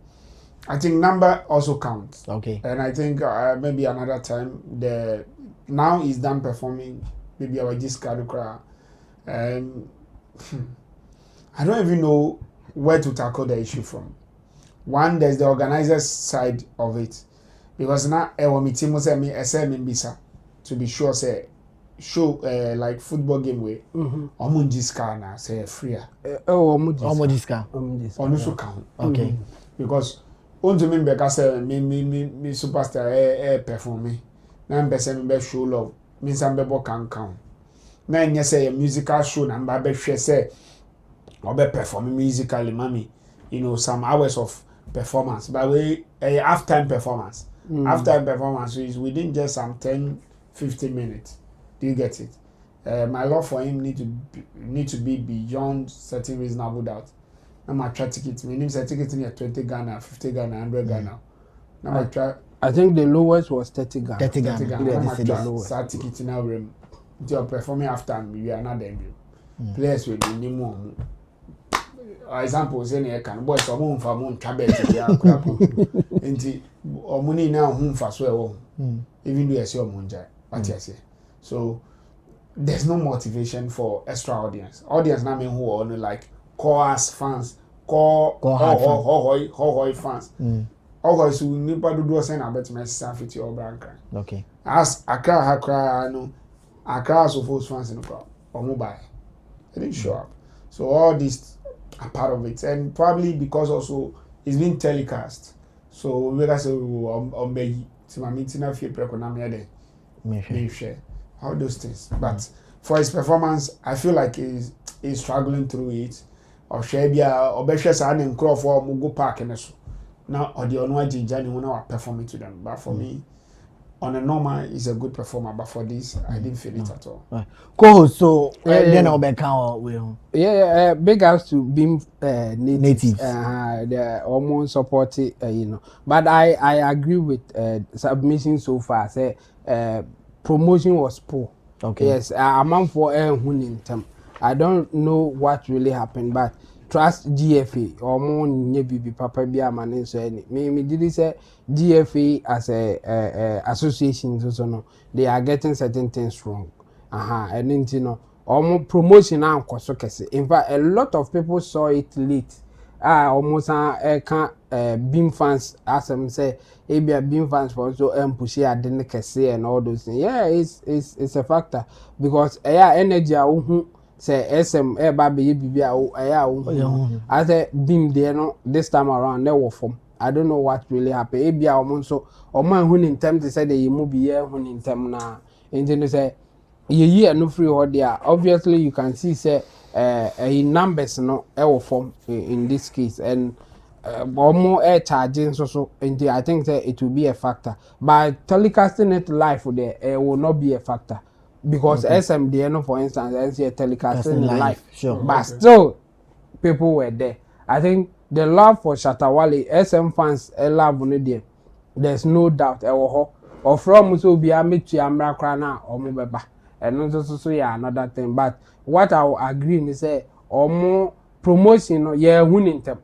I think number also counts. Okay. And I think maybe another time now he's done performing, maybe I will just cry. I don't even know where to tackle the issue from. One, there's the organizer's side of it, because now bisa to be sure say show like football game way. Omunjiska na say free. Omunjiska. Onusu count. Okay. Because onto me beka say me superstar performing. Na mbese me show love. Me sambe can count. Na nye say a musical show na mba be hwe say obe perform musically mami, you know, some hours of performance, but we half-time performance. Half-time performance is within just some 10-15 minutes. Do you get it? my love for him need to be beyond certain reasonable doubt. Now my try ticket, my name say ticket in 20 Ghana, 50 Ghana, 100 Ghana. Now my try. I think the lowest was 30 Ghana. 30 Ghana. Now my try start ticket in our room. Until performing after me, we are not there. Players will be more. Example, say ne can boy so mo mfa mo ntwabet ya krapo. Enti omuni na hu mfa so e wo. Even though you say omunja, what you say. So there's no motivation for extra audience. Audience na me who only like call us fans, call fans. Hoy so nipa dodo say na bet me say fit your bank. Okay. As Accra no Accra so force fans in the omo buy. They didn't show up. So all these are part of it, and probably because also it's been telecast. So we got to share all those things. But for his performance, I feel like he's struggling through it. Or Shabia or Besha San and Crawford Mugo Park and so now or the Onwaji Johnny when I performing to them. But for me, on a normal, he's a good performer, but for this, I didn't feel it at all. Cool. So then I'll be count. Big ups to Beam natives. They're almost supported, you know. But I agree with submission so far. Say promotion was poor. Okay. Yes, I'm for winning term. I don't know what really happened, but trust GFA or more nyebi papa bi amane so any me did say GFA as a association so no they are getting certain things wrong and then you know almost promotion na nkoso kese. In fact, a lot of people saw it late. Almost Beam fans as them say ebia Beam fans for also push ya den kese and all those things. Yeah, it's a factor because energy say SM baby bibia I say Beam there no this time around they were from I don't know what really happened. Ebia omonso oman hu in time to say the mu be here hu in time na engineer say ye no free or there. Obviously you can see say numbers no were from in this case and more air charging so and I think that it will be a factor. But telecasting it live there it will not be a factor. Because SMDN, for instance, I see a telecasting live. Sure. But still, people were there. I think the love for Shatawale, SM fans, love on there. There's no doubt. Or from so be a meet to Amra Krana or Mubeba. And also another thing. But what I will agree is say, or more promotion, winning them.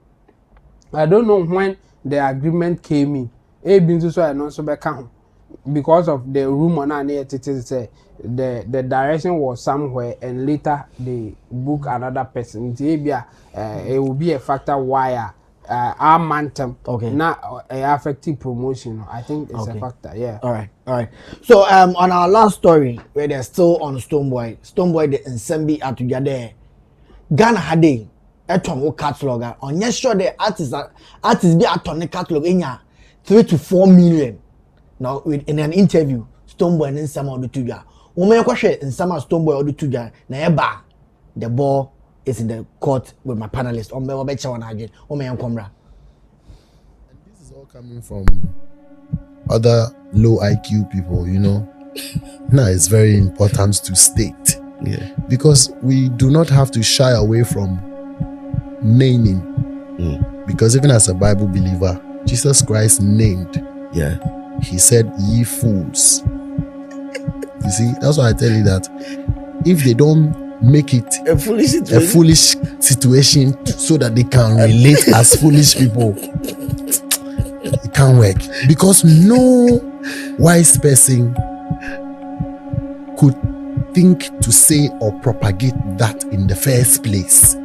I don't know when the agreement came in. And also because of the rumor now near say the direction was somewhere and later they book another person. It will be a factor why our momentum not effective promotion. I think it's a factor. Yeah. All right. So on our last story where they're still on Stonebwoy the Nsembi are together. Ghana had a catalog on yes sure the artists be at on the catalog in 3 to 4 million. Now in an interview Stonebwoy and Nsama Odutuja. Woman question Nsama Stonebwoy Odutuja na the ball is in the court with my panelists. This is all coming from other low IQ people, you know. Now it's very important to state. Yeah. Because we do not have to shy away from naming. Because even as a Bible believer, Jesus Christ named. Yeah. He said, ye fools. You see, that's why I tell you that if they don't make it a foolish situation so that they can relate as foolish people, it can't work. Because no wise person could think to say or propagate that in the first place.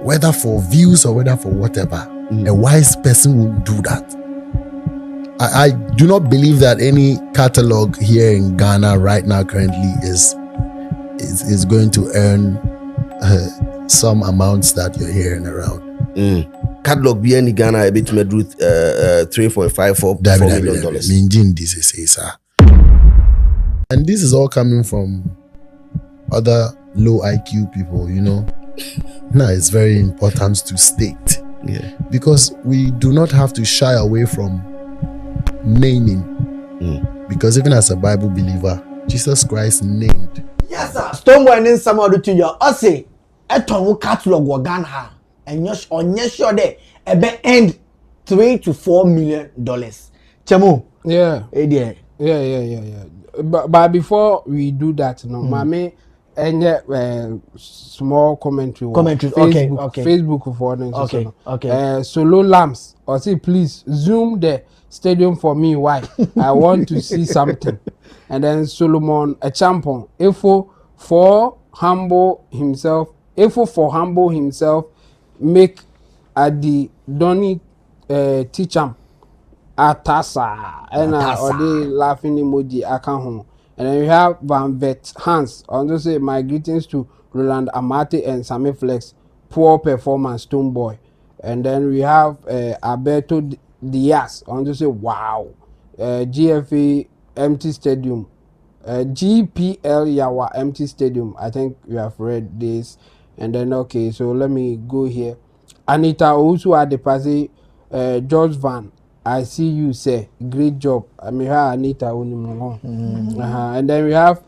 Whether for views or whether for whatever, a wise person would do that. I do not believe that any catalog here in Ghana right now currently is going to earn some amounts that you're hearing around. Catalog be any Ghana a bit made with $3.54 million. And this is all coming from other low IQ people, you know. Now it's very important to state. Yeah. Because we do not have to shy away from naming. Because even as a Bible believer, Jesus Christ named. Yes, sir. Stonebwoy and some other to you. I say, a ton catalog or gun ha. And you're on your sure there. A be end $3 to $4 million. Chamo. Yeah. Yeah. Yeah. But before we do that, no, Mame, and small commentary. Facebook, okay. Facebook for Okay. Solo Lamps. Or say, please zoom the stadium for me. Why? I want to see something. And then Solomon, a champion. Ifo for humble himself, make at the Donny teach him. Atasa and or they laughing emoji account. And then we have Van Vet Hans. Also say my greetings to Roland Amate and Sammy Flex. Poor performance, Stonebwoy. And then we have Alberto Diaz. Also say wow. GFA empty stadium. GPL Yawa empty stadium. I think you have read this. And then okay, so let me go here. Anita also had the passage. George Van. I see you say great job. I mean, Anita and then we have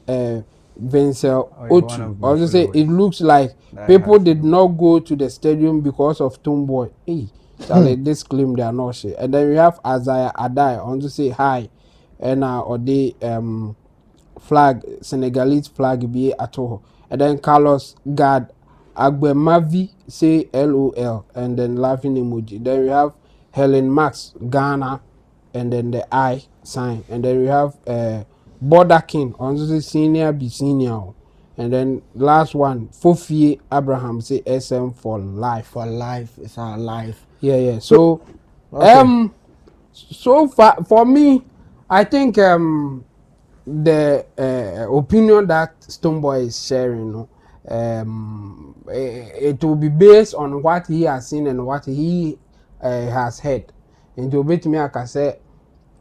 Vincent Otu. Also say it looks like people did not go to the stadium because of Stonebwoy. Hey, Charlie, this claim they are not sure. And then we have Isaiah Adai. Also say hi, and or the flag Senegalese flag be at all. And then Carlos Gad Agbeve say LOL and then laughing emoji. Then we have Helen Max, Ghana, and then the I sign. And then we have Border King, also senior, be senior. And then last one, Fofi Abraham, say SM for life. For life, it's our life. Yeah. So, okay. So far, for me, I think the opinion that Stonebwoy is sharing, it will be based on what he has seen and what he has heard. And to bet me, I can say,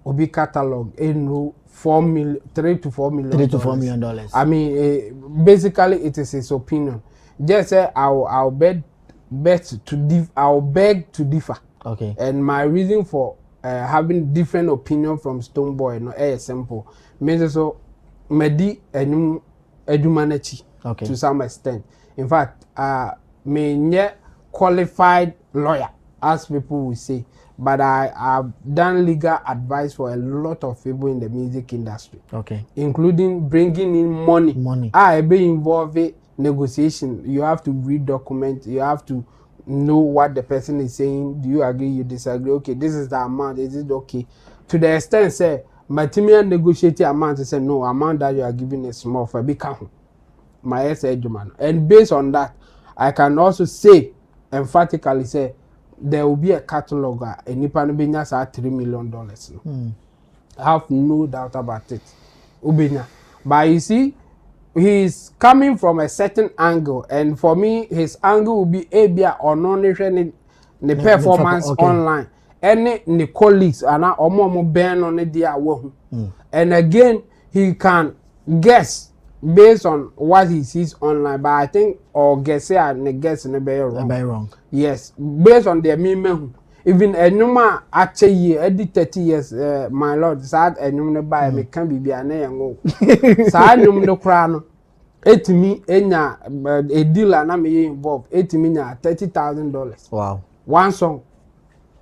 Obi catalog in $3 to $4 million. $3 to $4 million. I mean, basically, it is his opinion. Just say I'll beg to differ. Okay. And my reason for having different opinion from Stonebwoy, no, is simple. Means so, medi enum edumanechi. Okay. To some extent. In fact, me qualified lawyer, as people will say, but I've done legal advice for a lot of people in the music industry. Okay. Including bringing in money. I be involved in negotiation. You have to read documents. You have to know what the person is saying. Do you agree? You disagree? Okay, this is the amount. Is it okay? To the extent, say, my team negotiate amount. Say no, amount that you are giving is small for a big count. My man. And based on that, I can also say emphatically say there will be a catalog and Nipanubenya $3 million. I have no doubt about it. Ubenya. But you see, he's coming from a certain angle, and for me, his angle will be ABA or non-nation the performance online. Any the colleagues and omo ben on the and again he can guess based on what he sees online, but I think or guess and guess in a wrong. Yes, based on their meme. Even a number actually edit 30 years, my lord, sad and number by me can be a name. Sad number crown. 8 me a dealer and I'm involved. 8 million $30,000. Wow. One song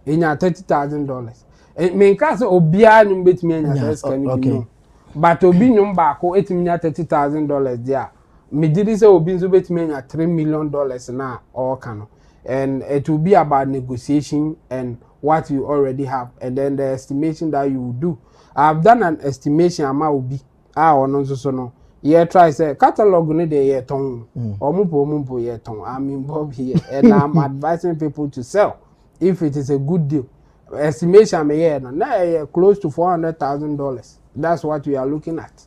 in $30,000. It may cast Obia number me and but Obi number $8 million $30,000 there. Me did say Obi bet me $3 million now or can. And it will be about negotiation and what you already have, and then the estimation that you will do. I've done an estimation amount will be no. Yeah, try say catalog no dey year ton. Omumpo year ton. I'm involved here and I'm advising people to sell if it is a good deal. Estimation me here now close to $400,000. That's what we are looking at.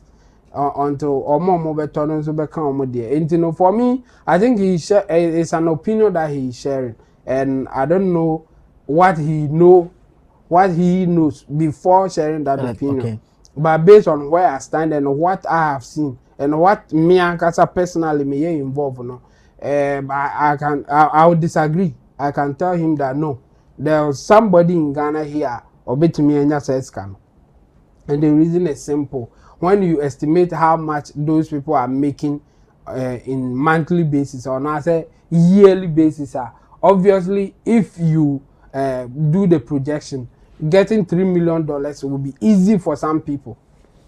Until Omo beton so become there. And for me, I think it's an opinion that he is sharing, and I don't know what he knows before sharing that opinion. Okay. But based on where I stand and what I have seen and what me and Kasa personally may involved, I would disagree. I can tell him that no, there was somebody in Ghana here or bet me and just scam. And the reason is simple. when you estimate how much those people are making in monthly basis or now say yearly basis, obviously if you do the projection, getting $3 million will be easy for some people.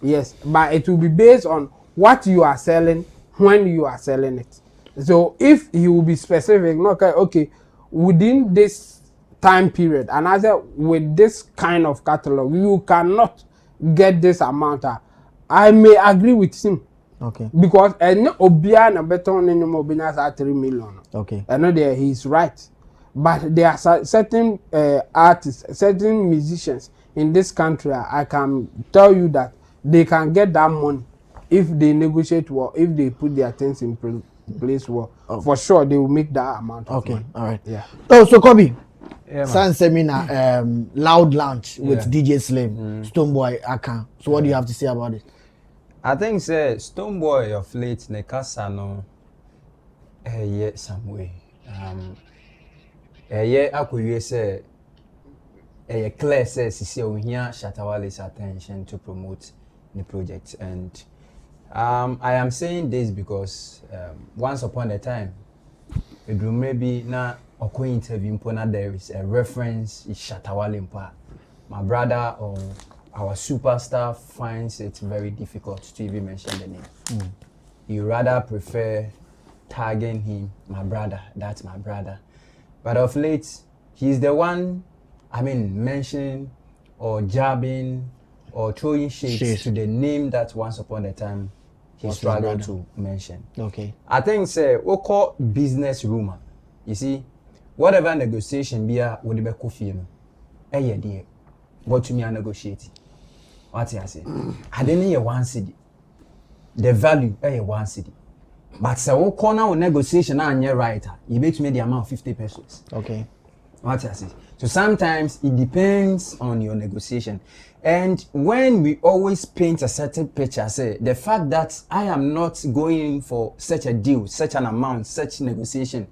Yes, but it will be based on what you are selling when you are selling it. So if you will be specific, okay, within this time period, and as with this kind of catalog, you cannot get this amount. I may agree with him. Okay. Because obia na beton any mobina 3 million. Okay. I know there he's right. But there are certain artists, certain musicians in this country, I can tell you that they can get that money if they negotiate well, if they put their things in place well. Oh. For sure, they will make that amount of money. All right. Yeah. Oh, so Kobe, Sun Seminar, Loud Launch with DJ Slim, Stonebwoy, Akan. So what do you have to say about it? I think say Stonebwoy of late nekasa no some way. Akoye say clear says sisi ohia Shatawale's attention to promote the project, and I am saying this because once upon a time it will maybe na oko interview mpona there is a reference is Shatawale mpa. My brother or our superstar finds it very difficult to even mention the name. You rather prefer tagging him, my brother, that's my brother. But of late, he's the one, mentioning or jabbing or throwing shades to the name that once upon a time he struggled to mention. Okay. I think say we call business rumor. You see, whatever negotiation be a would be coffee no. What to me are negotiating. What I say? I didn't hear 1 cedi. The value 1 cedi. But say we corner negotiation and you're right. You bet me the amount of 50 pesos. Okay. What I say? So sometimes it depends on your negotiation. And when we always paint a certain picture, say the fact that I am not going for such a deal, such an amount, such negotiation,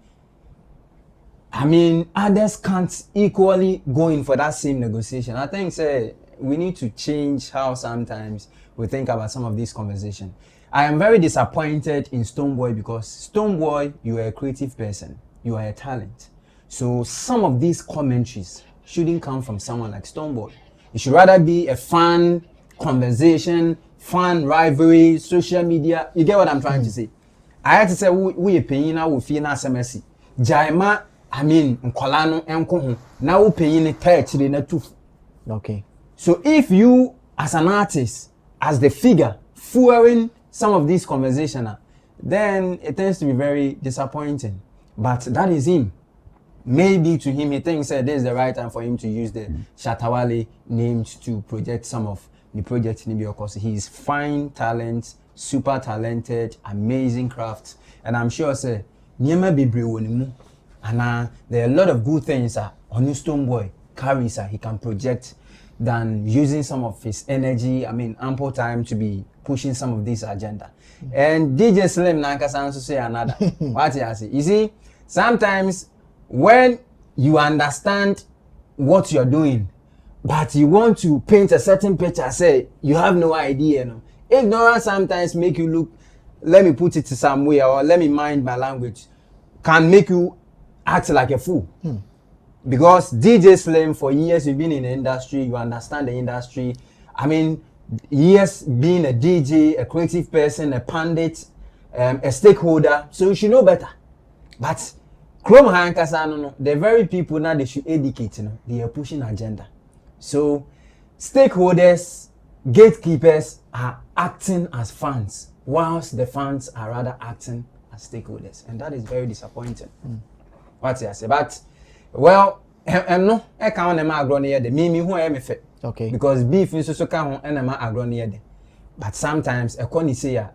others can't equally go in for that same negotiation. I think say we need to change how sometimes we think about some of these conversations. I am very disappointed in Stonebwoy because Stonebwoy, you are a creative person, you are a talent. So some of these commentaries shouldn't come from someone like Stonebwoy. It should rather be a fun conversation, fun rivalry, social media. You get what I'm trying to say? I had to say we are paying now we feel na SMS. Jaima, nkolano enko now we paying it 30 na 2. Okay. So if you as an artist, as the figure fueling some of these conversations, then it tends to be very disappointing. But that is him. Maybe to him, he thinks that this is the right time for him to use the Shatawale names to project some of the project in because he's fine talent, super talented, amazing craft. And I'm sure, say, Niema Bibre Wonimu. And there are a lot of good things on Stonebwoy carries he can project than using some of his energy, ample time to be pushing some of this agenda. And DJ Slim Nankasan to say another. What I say? You see, sometimes when you understand what you're doing, but you want to paint a certain picture, say you have no idea. Ignorance sometimes make you look, let me put it to some way, or let me mind my language, can make you act like a fool. Because DJ Slim, for years you've been in the industry, you understand the industry. Years being a DJ, a creative person, a pundit, a stakeholder, so you should know better. But the very people now they should educate, they are pushing agenda. So stakeholders, gatekeepers are acting as fans, whilst the fans are rather acting as stakeholders, and that is very disappointing. What I say, but well, no, I can't agree near the me who am fit. Okay. Because beef is so can and agree near the. But sometimes a conny say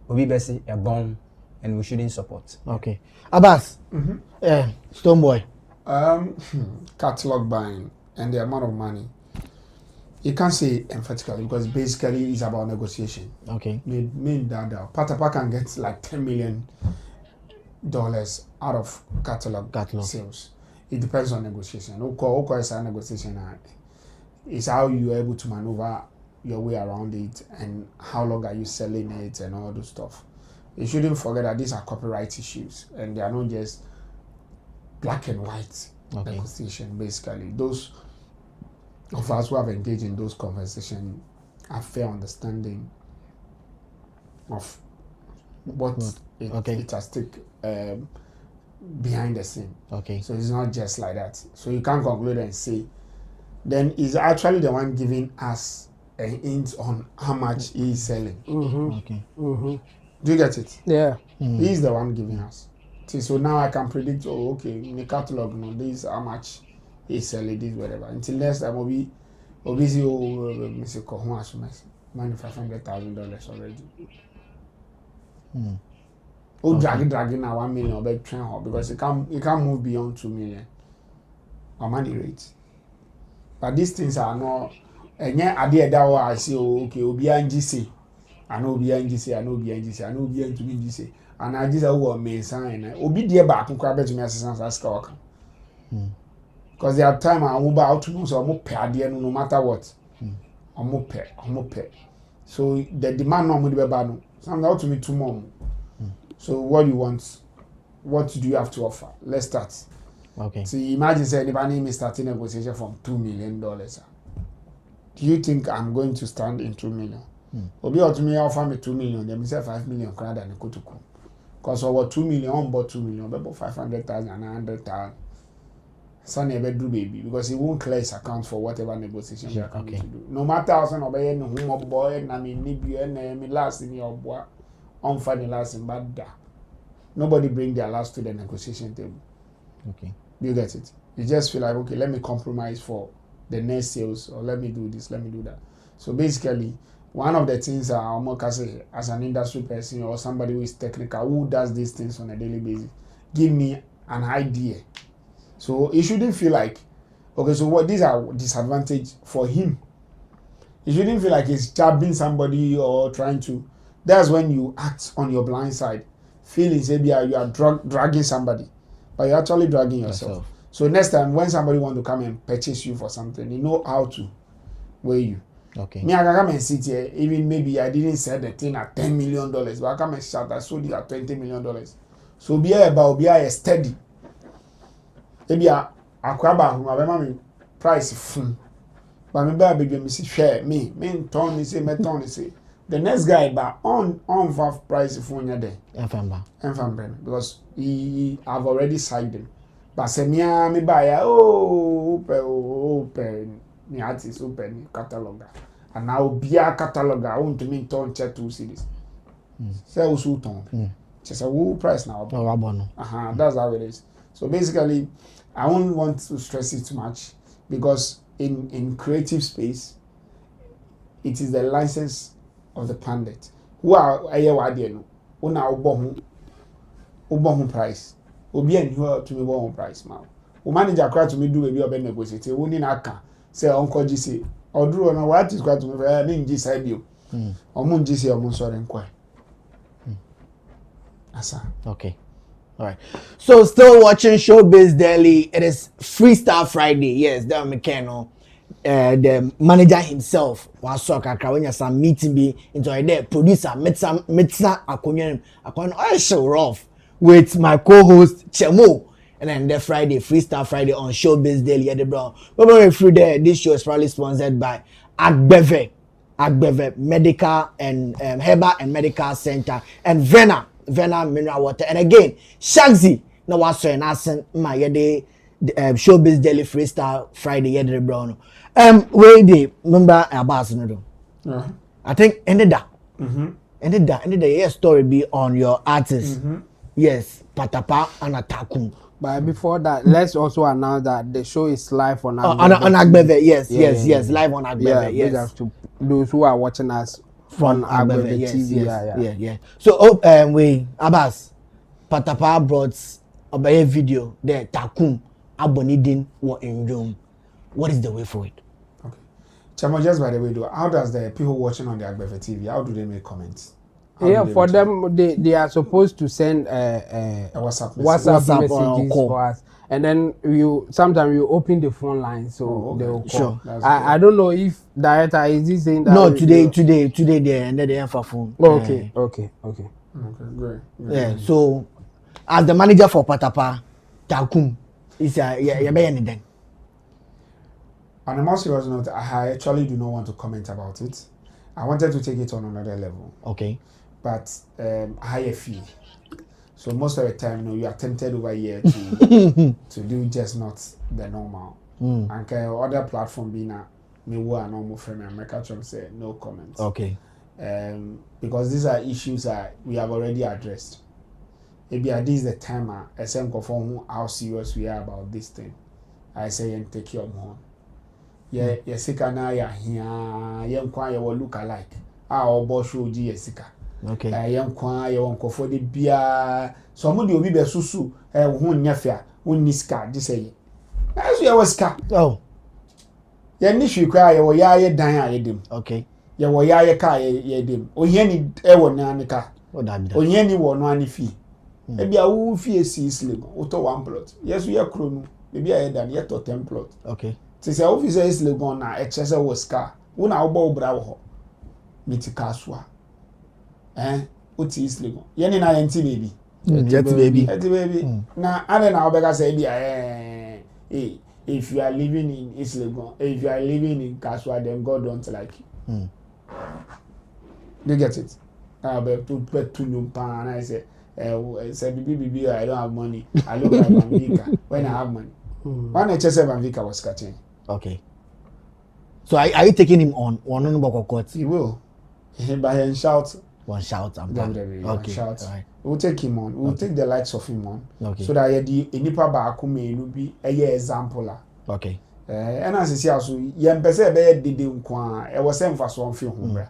we be say a bomb and we shouldn't support. Okay. Abbas. Stonebwoy. Catalog buying and the amount of money. You can't say emphatically because basically it's about negotiation. Okay. Mean that Patapa can get like $10 million out of catalog sales. It depends on negotiation. Is a negotiation. It's how you are able to maneuver your way around it and how long are you selling it and all those stuff. You shouldn't forget that these are copyright issues and they are not just black and white negotiation. Basically, those of us who have engaged in those conversations have fair understanding of what it has taken behind the scene. Okay. So it's not just like that. So you can't conclude and say, then he's actually the one giving us a hint on how much he is selling. Okay. Do you get it? Yeah. He's the one giving us. See, so now I can predict, oh, okay, in the catalog, no, this is how much he's selling, this, whatever. Until next time, Mr. Kohun has money $500,000 already. Dragging now 1 million about train her because it can't move beyond 2 million or money rate. But these things are not and yet idea that I say okay obi NGC I know obi NGC I know obi NGC I know obi NGC and I just who me sign obi dey back nkwa bet me assistance ask work because there are time I move out to so mo pay ade no matter what omo pay so the demand no mo dey ba no some out to me tomorrow. So what do you want? What do you have to offer? Let's start. Okay. So imagine say anybody may start a negotiation from $2 million. Do you think I'm going to stand in 2 million? Obi or to me offer me 2 million, then me say 5 million credit and go to come. Because over 2 million, on board 2 million, about 500,000 and 100,000. Son ever do baby because he won't clear his account for whatever negotiation we are coming to do. No matter how son obey no home boy and I mean maybe and me last in your boy. Unfunny last in bad da. Nobody bring their last to the negotiation table. Okay. You get it? You just feel like, okay, let me compromise for the next sales or let me do this, let me do that. So basically, one of the things as an industry person or somebody who is technical, who does these things on a daily basis, give me an idea. So it shouldn't feel like, okay, so what these are disadvantage for him. It shouldn't feel like he's jabbing somebody or trying to. That's when you act on your blind side, feeling maybe you are dragging somebody, but you're actually dragging yourself. So next time when somebody want to come and purchase you for something, you know how to weigh you. Okay. Me, I can come and sit here, even maybe I didn't sell the thing at $10 million, but I come and shout, I sold it at $20 million. So be a steady. Maybe I grab my price fun, but maybe I me share me turn say. The next guy but on for price for your day. Because he have already signed them. But say me buy open me artist open catalog. And now be a catalog I want to me turn check 2 cities. Say also turn. Just a price now. That's how it is. So basically I won't want to stress it too much because in creative space it is the license of the pandit who are no una obo price obi and who to me one price ma o manager cry to me do maybe obe negotiate woni na aka say onko ji say oduro na what is cry to me me nji side bio omo nji say omo sore nkwa asa. Okay. All right. So still watching Showbiz Daily. It is Freestyle Friday. Yes, that Mekano. The manager himself was so kakra when you some meeting be into there producer metsa akonyan show rough with my co-host Chemo and then the Friday Freestyle Friday on Showbiz Daily at the brown. But through there, this show is probably sponsored by Agbeve Medical and Herbal and Medical Center and Vena Mineral Water and again Shaxi no was so an accent my Showbiz Daily Freestyle Friday at the brown. Where they remember about no. I think ended that. Ended the story be on your artist. Yes, Patapa and Atakum. But before that, let's also announce that the show is live on Agbeve. On Agbeve, yes, live on Agbeve, yes. To those who are watching us from Agbeve TV. Yeah. So, Abbas, Patapa brought a video there, Takum, Abonidin were in room. What is the way for it? Okay. Chamo, just by the way, how does the people watching on the Agbeve TV, how do they make comments? For them, they are supposed to send WhatsApp messages for us. and then sometimes you open the phone line, so they will call. Sure. I don't know if director is he saying that. No, today they ended the answer phone. Okay. Okay, great. Yeah. So, as the manager for Patapa, Takum is then. On a more serious note, I actually do not want to comment about it. I wanted to take it on another level. Okay. But higher fee. So most of the time, you are tempted over here to do just not the normal. And other platform being me were normal friend and make a say no comments. Okay. Because these are issues that we have already addressed. Maybe this is the time I say how serious we are about this thing. I say and take your home. Yeah, Yesika na ya here, young will look alike. Our boss show Jessica. Okay. Young kwa ya wonko for the beer. So mudi obi be susu hun nyafia hun niska this say. As you was ska. Oh. Ya ni hwi kwa ya wo ya ye dan a ye dem. Okay. Ya wo ya ye ka ye dem. Ohia ni wo na ne ka. O da bi da. Ohia ni wo no ani fi. E bia wo fi esi slim. O to one plot. Yes we are krono. E bia ye dan ye to 10 plot. Okay. Ti say officer is legon na echese wo ska. Wo na wo bo bra wo ho. Mitika soa. Uti is legon. Ye ni na ye nti baby. Jet baby. Na ane na obeka say bia if you are living in Islegon, if you are living in Kaswa, then God don't like you. You get it? I bet to new pan and I say, BB, I don't have money. I look like Bambika when I have money. One HSF Bambika was catching. Okay. So are you taking him on Boko Court? He will. By him shout. One shout and okay. Shout. Right. We'll take him on. We'll take the likes of him on. Okay. So that the nipa baako may be a example. Okay. And as you see also, yem pese be dede nkwa e wo se mfa so mfe ho bra.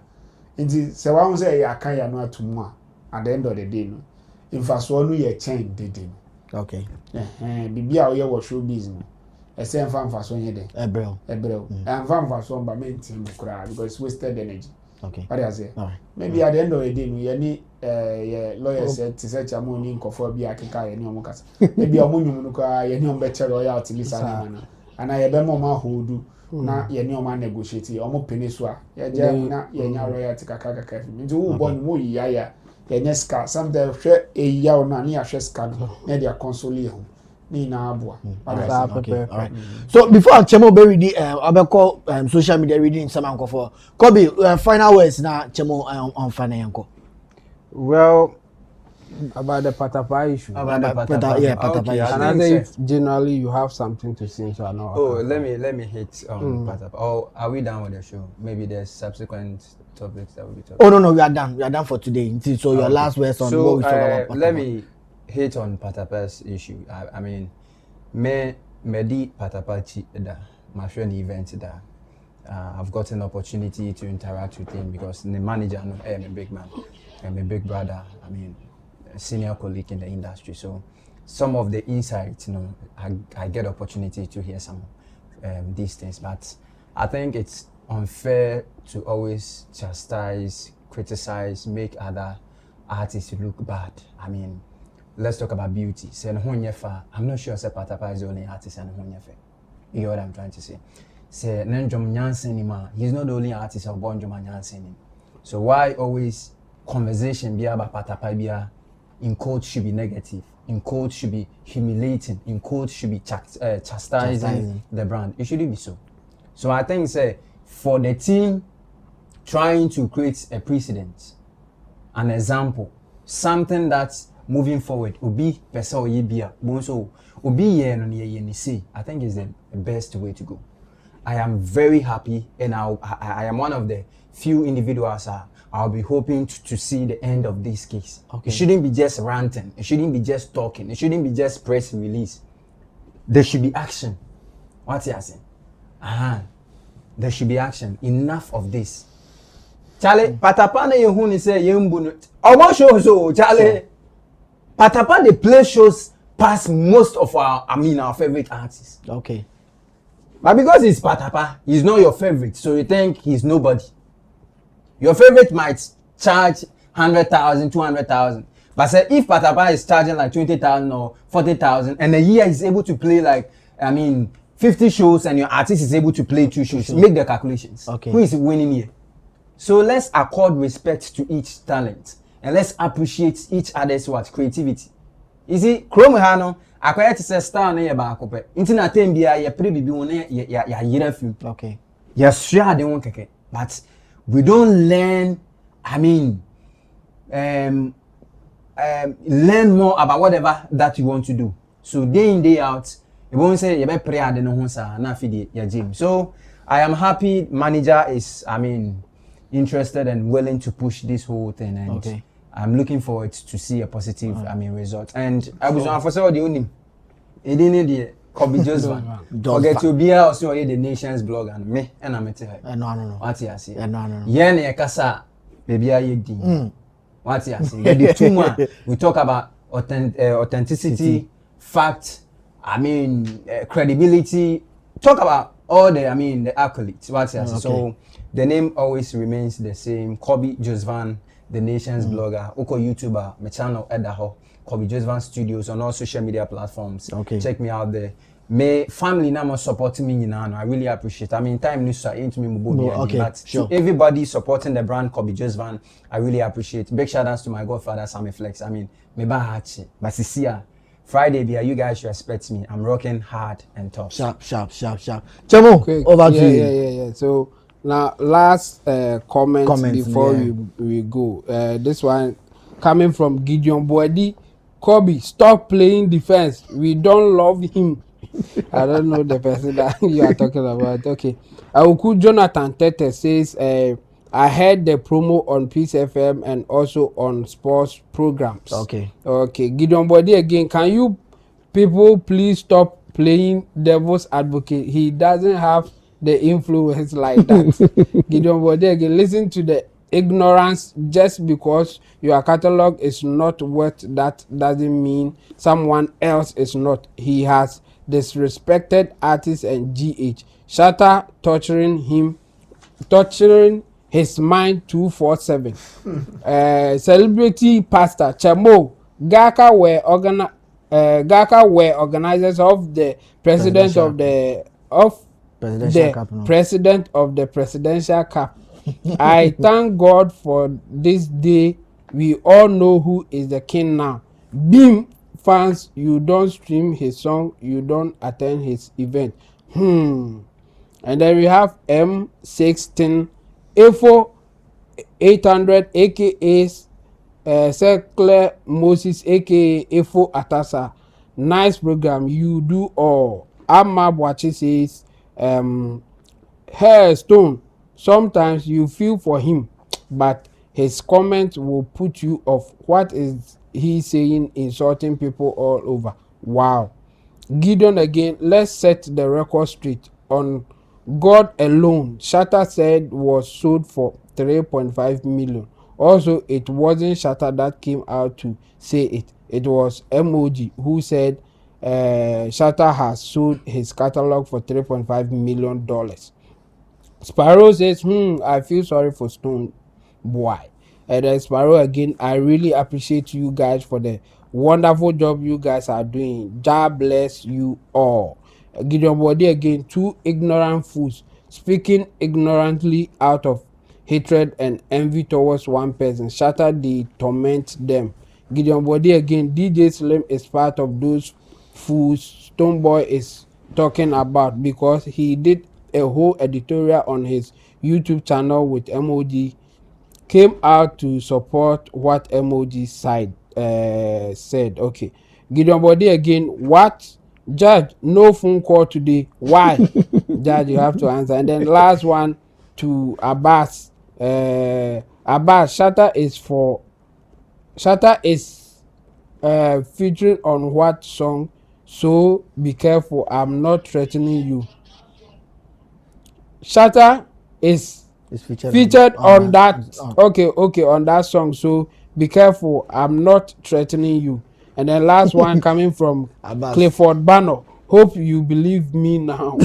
Nti se wa hu se ya kan ya no atumu a at the end of the day no. Mfa so no ye chen dede. Okay. Bibia wo ye wo showbiz no. E se mfa so ye de. Ebrel. And mfa so mba mentin kura because it's wasted energy. Okay. What do I say? All right. Maybe at the end of the day, you need lawyer said to say a money for be a kaka and your mocas. Maybe a monumental, you better royalty, Miss Anna. And I have a mama who do not your new man negotiating or more peninsula. Yeah, not your royalty kaka cafe. Do one more yaya, Yaneska, sometimes a yaw nania shescan, media console. Nina Abua. Okay. All right. So before Chemo be reading, I will call social media reading some uncle for Kobe. Final words now, Chemo on final. Well, about the Patapa issue. About the Patapa, yeah, Patapa issue. And I think generally you have something to say, so I know. Oh, let me hit on Patapa. Oh, are we done with the show? Maybe there's subsequent topics that will be talking. Oh no, we are done. We are done for today. So your last words on what we talk about Patapa. Let me hit on Patapa's issue. I mean, me di Patapachi da, my friend event da. I've got an opportunity to interact with him because the manager, no, I'm a big man, I'm a big brother. I mean, a senior colleague in the industry. So some of the insights, you know, I get opportunity to hear some these things. But I think it's unfair to always chastise, criticize, make other artists look bad. I mean, let's talk about beauty. I'm not sure Patapa is the only artist and you know what I'm trying to say. Say Nenjom Nyansenima, he's not the only artist of Bonjom Nyansenim. So why always conversation be about Patapa be in quotes should be negative, in quotes should be humiliating, in quotes should be chastising the brand. It shouldn't be so. So I think say for the team trying to create a precedent, an example, something that's moving forward, ubi pesa oyibia, bonso ubi ye no ye see. I think is the best way to go. I am very happy, and I am one of the few individuals I'll be hoping to see the end of this case. Okay. It shouldn't be just ranting. It shouldn't be just talking. It shouldn't be just press release. There should be action. What's he saying? There should be action. Enough of this. Charlie, Patapa na yehuni say yembunu. Omo show so Charlie. Patapa they play shows past most of our favorite artists. Okay. But because it's Patapa, he's not your favorite, so you think he's nobody. Your favorite might charge 100,000, 200,000. But say if Patapa is charging like 20,000 or 40,000, and a year is able to play like 50 shows, and your artist is able to play 2 shows, make the calculations. Okay. Who is winning here? So let's accord respect to each talent, and let's appreciate each other's creativity. You see, Chrome Hano, I quite say star near Bacope. Internet Tembia, ya pre-baby one, ya year film. Okay. Yes, sure, they won't take it. But we don't learn, learn more about whatever that you want to do. So day in, day out, you won't say you better pray at the no na feed your gym. So I am happy manager is interested and willing to push this whole thing, and okay. I'm looking forward to see a positive result. And I was on for so the only it didn't the Kobe Joseph forget to be also the nation's blog and me and I'm no. What you see? No. Yeah, ne kasa baby I did. What you see? The two more we talk about authenticity, fact, credibility. Talk about all the the accolades. What you see? Okay. So the name always remains the same. Kobe Josvan, the nation's blogger, Oko YouTuber, my channel Edaho, Kobe Josvan Studios on all social media platforms. Okay. Check me out there. May family now supporting me now. I really appreciate. Time news into me okay, but sure. to everybody supporting the brand Kobe Josvan, I really appreciate. Big shout outs to my godfather Sammy Flex. Meba Hachi, Basisia. Friday, you guys should expect me. I'm rocking hard and tough. Sharp. Chamo, over to you. Yeah. So now last comment before we go. This one coming from Gideon Boadi. Kobe, stop playing defense. We don't love him. I don't know the person that you are talking about. Okay. Awuku Jonathan Tete says, I heard the promo on Peace FM and also on sports programs. Okay. Gideon Body again. Can you people please stop playing devil's advocate? He doesn't have the influence like that. Gideon Body again. Listen to the ignorance. Just because your catalog is not worth that doesn't mean someone else is not. He has disrespected artists and GH. Shatter torturing his mind 247. Celebrity pastor Chamo Gaka were organizers of the president of the president of the presidential cup. I thank God for this day. We all know who is the king now. Beam fans, you don't stream his song, you don't attend his event. And then we have M16 A4 800 aka Circle Moses aka A4 Atasa. Nice program, you do all. Amma Boachi says, Hey Stone, sometimes you feel for him, but his comments will put you off. What is he saying, insulting people all over? Wow. Gideon again, let's set the record straight. On God alone, Shatter said was sold for 3.5 million. Also, it wasn't Shatter that came out to say it. It was MOG who said Shatter has sold his catalog for $3.5 million. Sparrow says, I feel sorry for Stonebwoy. And then Sparrow again, I really appreciate you guys for the wonderful job you guys are doing. God bless you all. Gideon Body again, 2 ignorant fools speaking ignorantly out of hatred and envy towards one person. Shatter they torment them. Gideon Body again, DJ Slim is part of those fools Stonebwoy is talking about, because he did a whole editorial on his YouTube channel with MOD, came out to support what MOD side said. Okay. Gideon Body again, what? Judge, no phone call today. Why? Judge, you have to answer. And then last one to Abbas. Abbas, Shatter is featuring on what song? So be careful. I'm not threatening you. Shatter is featured on that. Okay, on that song. So be careful. I'm not threatening you. And then last one coming from Clifford Banner. Hope you believe me now.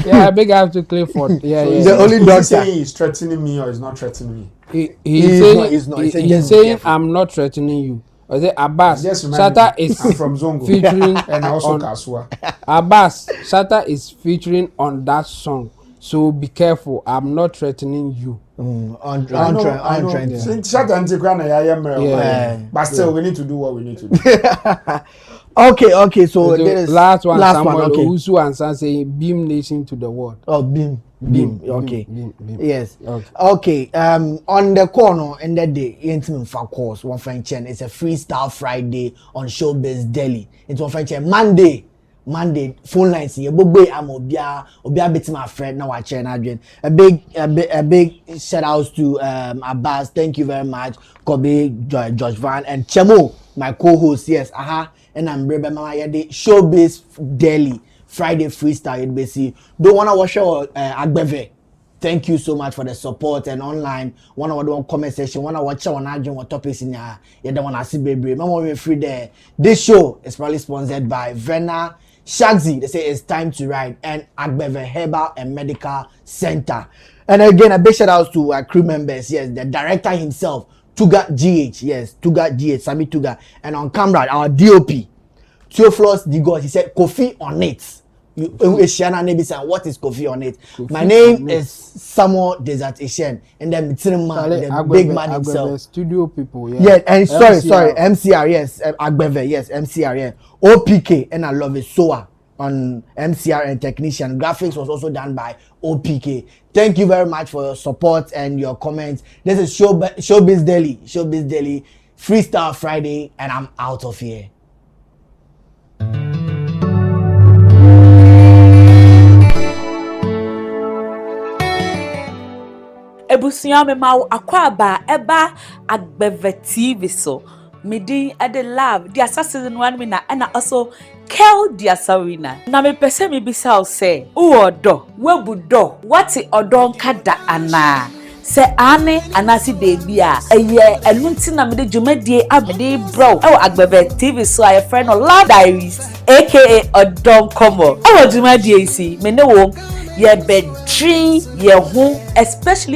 Yeah, I beg I have to clear for. Yeah, yeah. The only doctor saying he's threatening me or he's not threatening me. He's saying I'm not threatening you. Or say Abbas Shatta is from Zongo featuring and also on Kasua. Abbas Shatta is featuring on that song. So be careful. I'm not threatening you. On trend. But still, we need to do what we need to do. Okay. So there is last one. Okay. Usu and San saying beam nation to the world. Oh, beam. Okay. Beam. Yes. Okay. On the corner in that day, intimate for course. One French chain. It's a freestyle Friday on Showbiz Delhi. It's one French chain. Monday phone lines here. Bobo am obia bit my friend now watch and adwin. A big shout outs to Abbas. Thank you very much. Kobe, George Van and Chemo, my co-host. Yes, and I'm Brebe Mama Yede Showbiz Daily Friday freestyle. It basically don't wanna watch your Agbeve. Thank you so much for the support and online. Wanna do comment section. Wanna watch on adwin what topics in ya. You don't wanna see baby. Mama we free there. This show is probably sponsored by Vena. Shaxi, they say it's time to ride, and Agbeve Herbal and Medical Center. And again, a big shout out to our crew members. Yes, the director himself, Tuga GH. Yes, Tuga GH, Sammy Tuga. And on camera, our DOP, Theophilus Digos. He said, Coffee on it. What is coffee on it? My name is Samuel Desert Ishen, and then the big man himself. Studio people, yeah. Yeah, and sorry, MCR, yes, Agbeve, yes, MCR, yeah. OPK, and I love it, SOA on MCR and technician. Graphics was also done by OPK. Thank you very much for your support and your comments. This is Showbiz Daily, Freestyle Friday, and I'm out of here. Ebusuya me ma akwaba eba Agbeve TV so medi ade love the assassin one me na and also Kel the Asawina na me pese me bisa o say uodo webudo what odon kada ana se ane anasi baby a eye enunti na me de dwumadie abede bro e Agbeve TV so a friend of Love Diaries aka Odon Komo e dwumadie si me ne wo ye bedrin ye hu especially